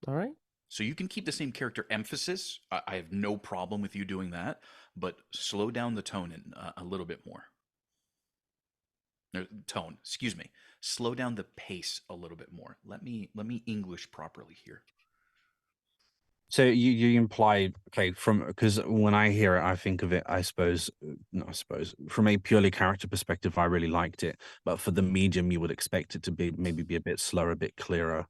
All right. So you can keep the same character emphasis. I have no problem with you doing that, but slow down the tone in, a little bit more. Tone, excuse me. Slow down the pace a little bit more. Let me English properly here. So you imply, okay, from, because when I hear it, I think of it, I suppose, not I suppose, from a purely character perspective, I really liked it. But for the medium, you would expect it to be maybe be a bit slower, a bit clearer.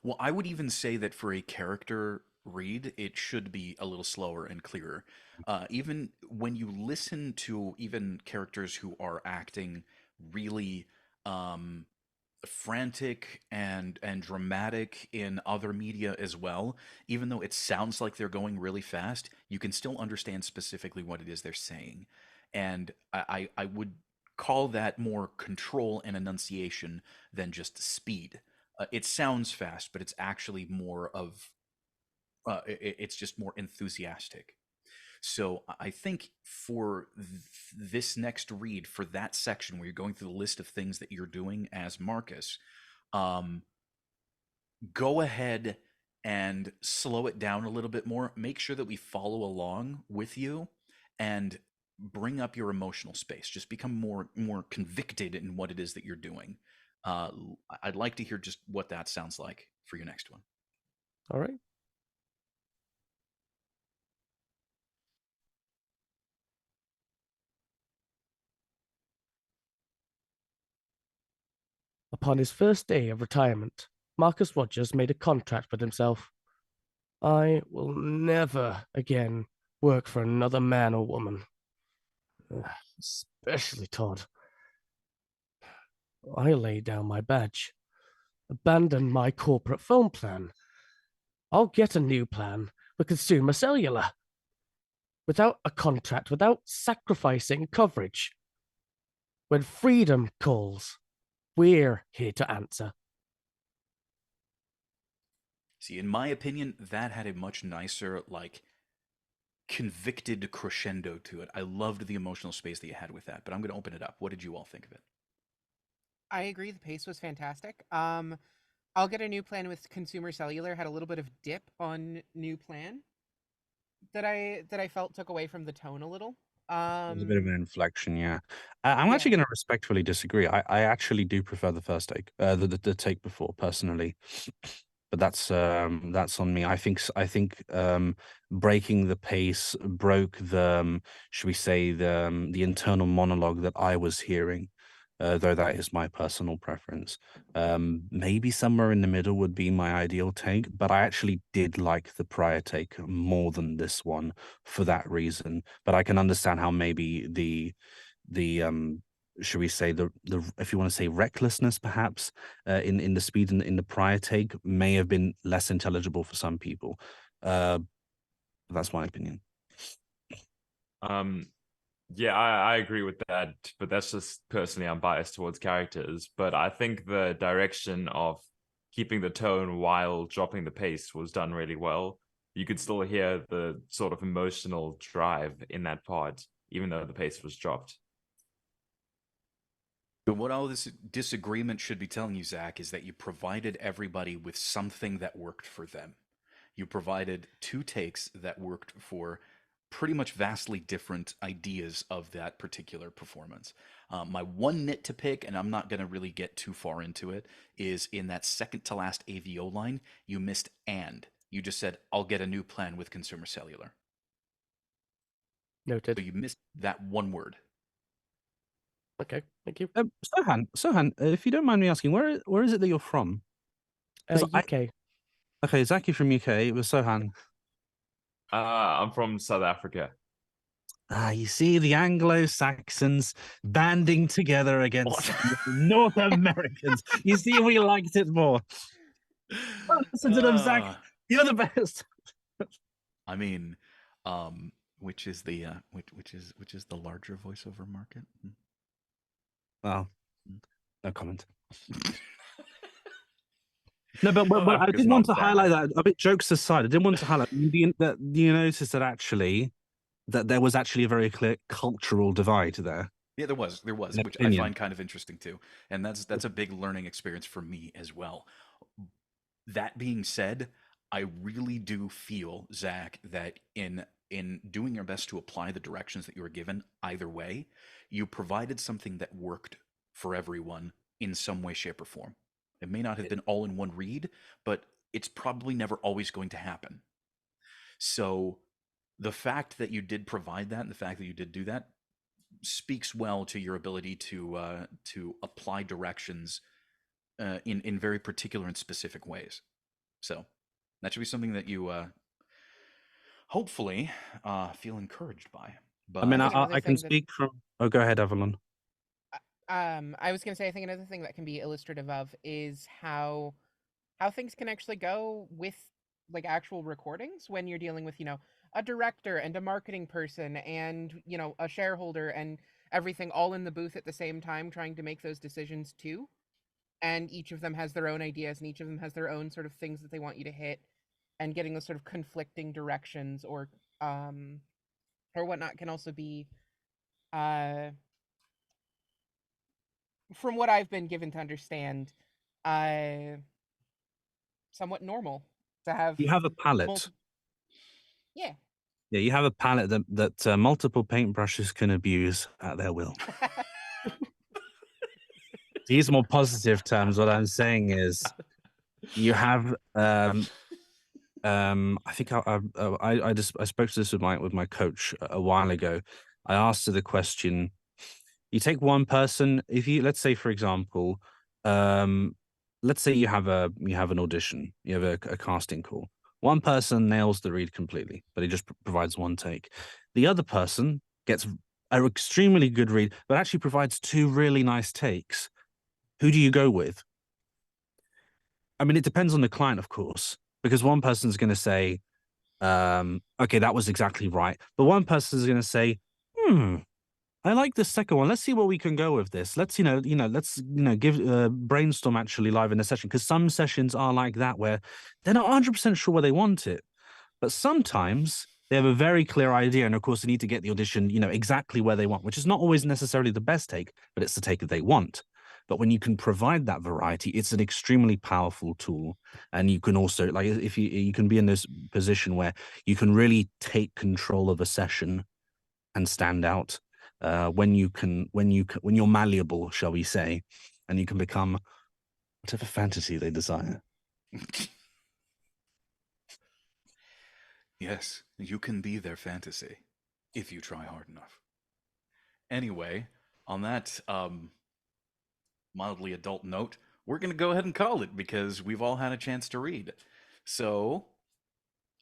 Well, I would even say that for a character read, it should be a little slower and clearer. Even when you listen to even characters who are acting really um, frantic and dramatic in other media as well, even though it sounds like they're going really fast, you can still understand specifically what it is they're saying. And I would call that more control and enunciation than just speed. It sounds fast, but it's actually more of it's just more enthusiastic. So I think for this next read, for that section where you're going through the list of things that you're doing as Marcus, um, go ahead and slow it down a little bit more. Make sure that we follow along with you and bring up your emotional space. Just become more convicted in what it is that you're doing. I'd like to hear just what that sounds like for your next one. All right. Upon his first day of retirement, Marcus Rogers made a contract with himself. I will never again work for another man or woman, especially Todd. I lay down my badge, abandon my corporate phone plan. I'll get a new plan with Consumer Cellular. Without a contract, without sacrificing coverage. When freedom calls, we're here to answer. See, in my opinion, that had a much nicer, like, convicted crescendo to it. I loved the emotional space that you had with that, but I'm going to open it up. What did you all think of it? I agree. The pace was fantastic. I'll get a new plan with Consumer Cellular. Had a little bit of dip on new plan that I felt took away from the tone a little. There's a bit of an inflection, yeah. I'm Yeah. actually going to respectfully disagree. I actually do prefer the first take, the take before, personally. But that's on me. I think breaking the pace broke the should we say the internal monologue that I was hearing, though that is my personal preference. Maybe somewhere in the middle would be my ideal take, but I actually did like the prior take more than this one for that reason. But I can understand how maybe the should we say the if you want to say recklessness perhaps in the speed in the prior take may have been less intelligible for some people. That's my opinion. Yeah, I agree with that, but that's just personally I'm biased towards characters. But I think the direction of keeping the tone while dropping the pace was done really well. You could still hear the sort of emotional drive in that part, even though the pace was dropped. But what all this disagreement should be telling you, Zach, is that you provided everybody with something that worked for them. You provided two takes that worked for pretty much vastly different ideas of that particular performance. My one nit to pick, and I'm not going to really get too far into it, is in that second to last AVO line, you missed and. You just said, I'll get a new plan with Consumer Cellular. Noted. So you missed that one word. Okay, thank you. Sohan, if you don't mind me asking, where is it that you're from? 'Cause UK. Okay, Zach, you're from UK. It was Sohan. I'm from South Africa. You see the Anglo-Saxons banding together against North Americans. You see, we liked it more. Oh, listen to them, Zach. You're the best. I mean, which is the which is the larger voiceover market? Well, no comment. No, but South I Africa's did want not to bad. highlight that. A bit jokes aside, I did want to highlight that you notice that actually that there was actually a very clear cultural divide there. Yeah, there was, An which I opinion. find kind of interesting too, and that's a big learning experience for me as well. That being said, I really do feel, Zach, that in doing your best to apply the directions that you were given, either way, you provided something that worked for everyone in some way, shape, or form. It may not have been all in one read, but it's probably never always going to happen. So the fact that you did provide that and the fact that you did do that speaks well to your ability to apply directions in very particular and specific ways. So that should be something that you hopefully feel encouraged by. I mean, I But think another I can thing that speak from. Oh, go ahead, Evelyn. I was gonna say I think another thing that can be illustrative of is how things can actually go with like actual recordings when you're dealing with, a director and a marketing person and, a shareholder and everything all in the booth at the same time trying to make those decisions too. And each of them has their own ideas and each of them has their own sort of things that they want you to hit, and getting those sort of conflicting directions or whatnot can also be uh from what I've been given to understand, uh somewhat normal to have You have a palette. multiple. Yeah. Yeah, you have a palette that multiple paintbrushes can abuse at their will. use more positive terms, what I'm saying is you have I think I spoke to this with my coach a while ago. I asked her the question: you take one person, if you, let's say for example, let's say you have an audition, you have a casting call. One person nails the read completely, but he just provides one take. The other person gets an extremely good read, but actually provides two really nice takes. Who do you go with? I mean, it depends on the client, of course, because one person's going to say, okay, that was exactly right. But one person is going to say, I like the second one. Let's see where we can go with this. Let's, let's, give brainstorm actually live in a session, because some sessions are like that where they're not 100% sure where they want it. But sometimes they have a very clear idea. And of course, they need to get the audition, exactly where they want, which is not always necessarily the best take, but it's the take that they want. But when you can provide that variety, it's an extremely powerful tool. And you can also, like, if you can be in this position where you can really take control of a session and stand out when you're malleable, shall we say, and you can become whatever fantasy they desire. Yes, you can be their fantasy if you try hard enough. Anyway, on that mildly adult note, we're going to go ahead and call it because we've all had a chance to read. So,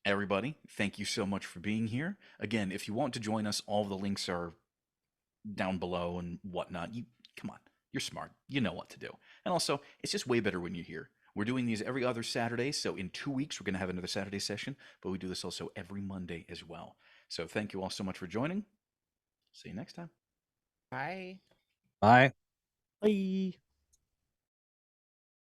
everybody, thank you so much for being here. Again, if you want to join us, all the links are down below and whatnot. You come on, you're smart. You know what to do. And also, it's just way better when you're here. We're doing these every other Saturday, so in 2 weeks we're going to have another Saturday session, but we do this also every Monday as well. So thank you all so much for joining. See you next time. Bye. Bye. Bye.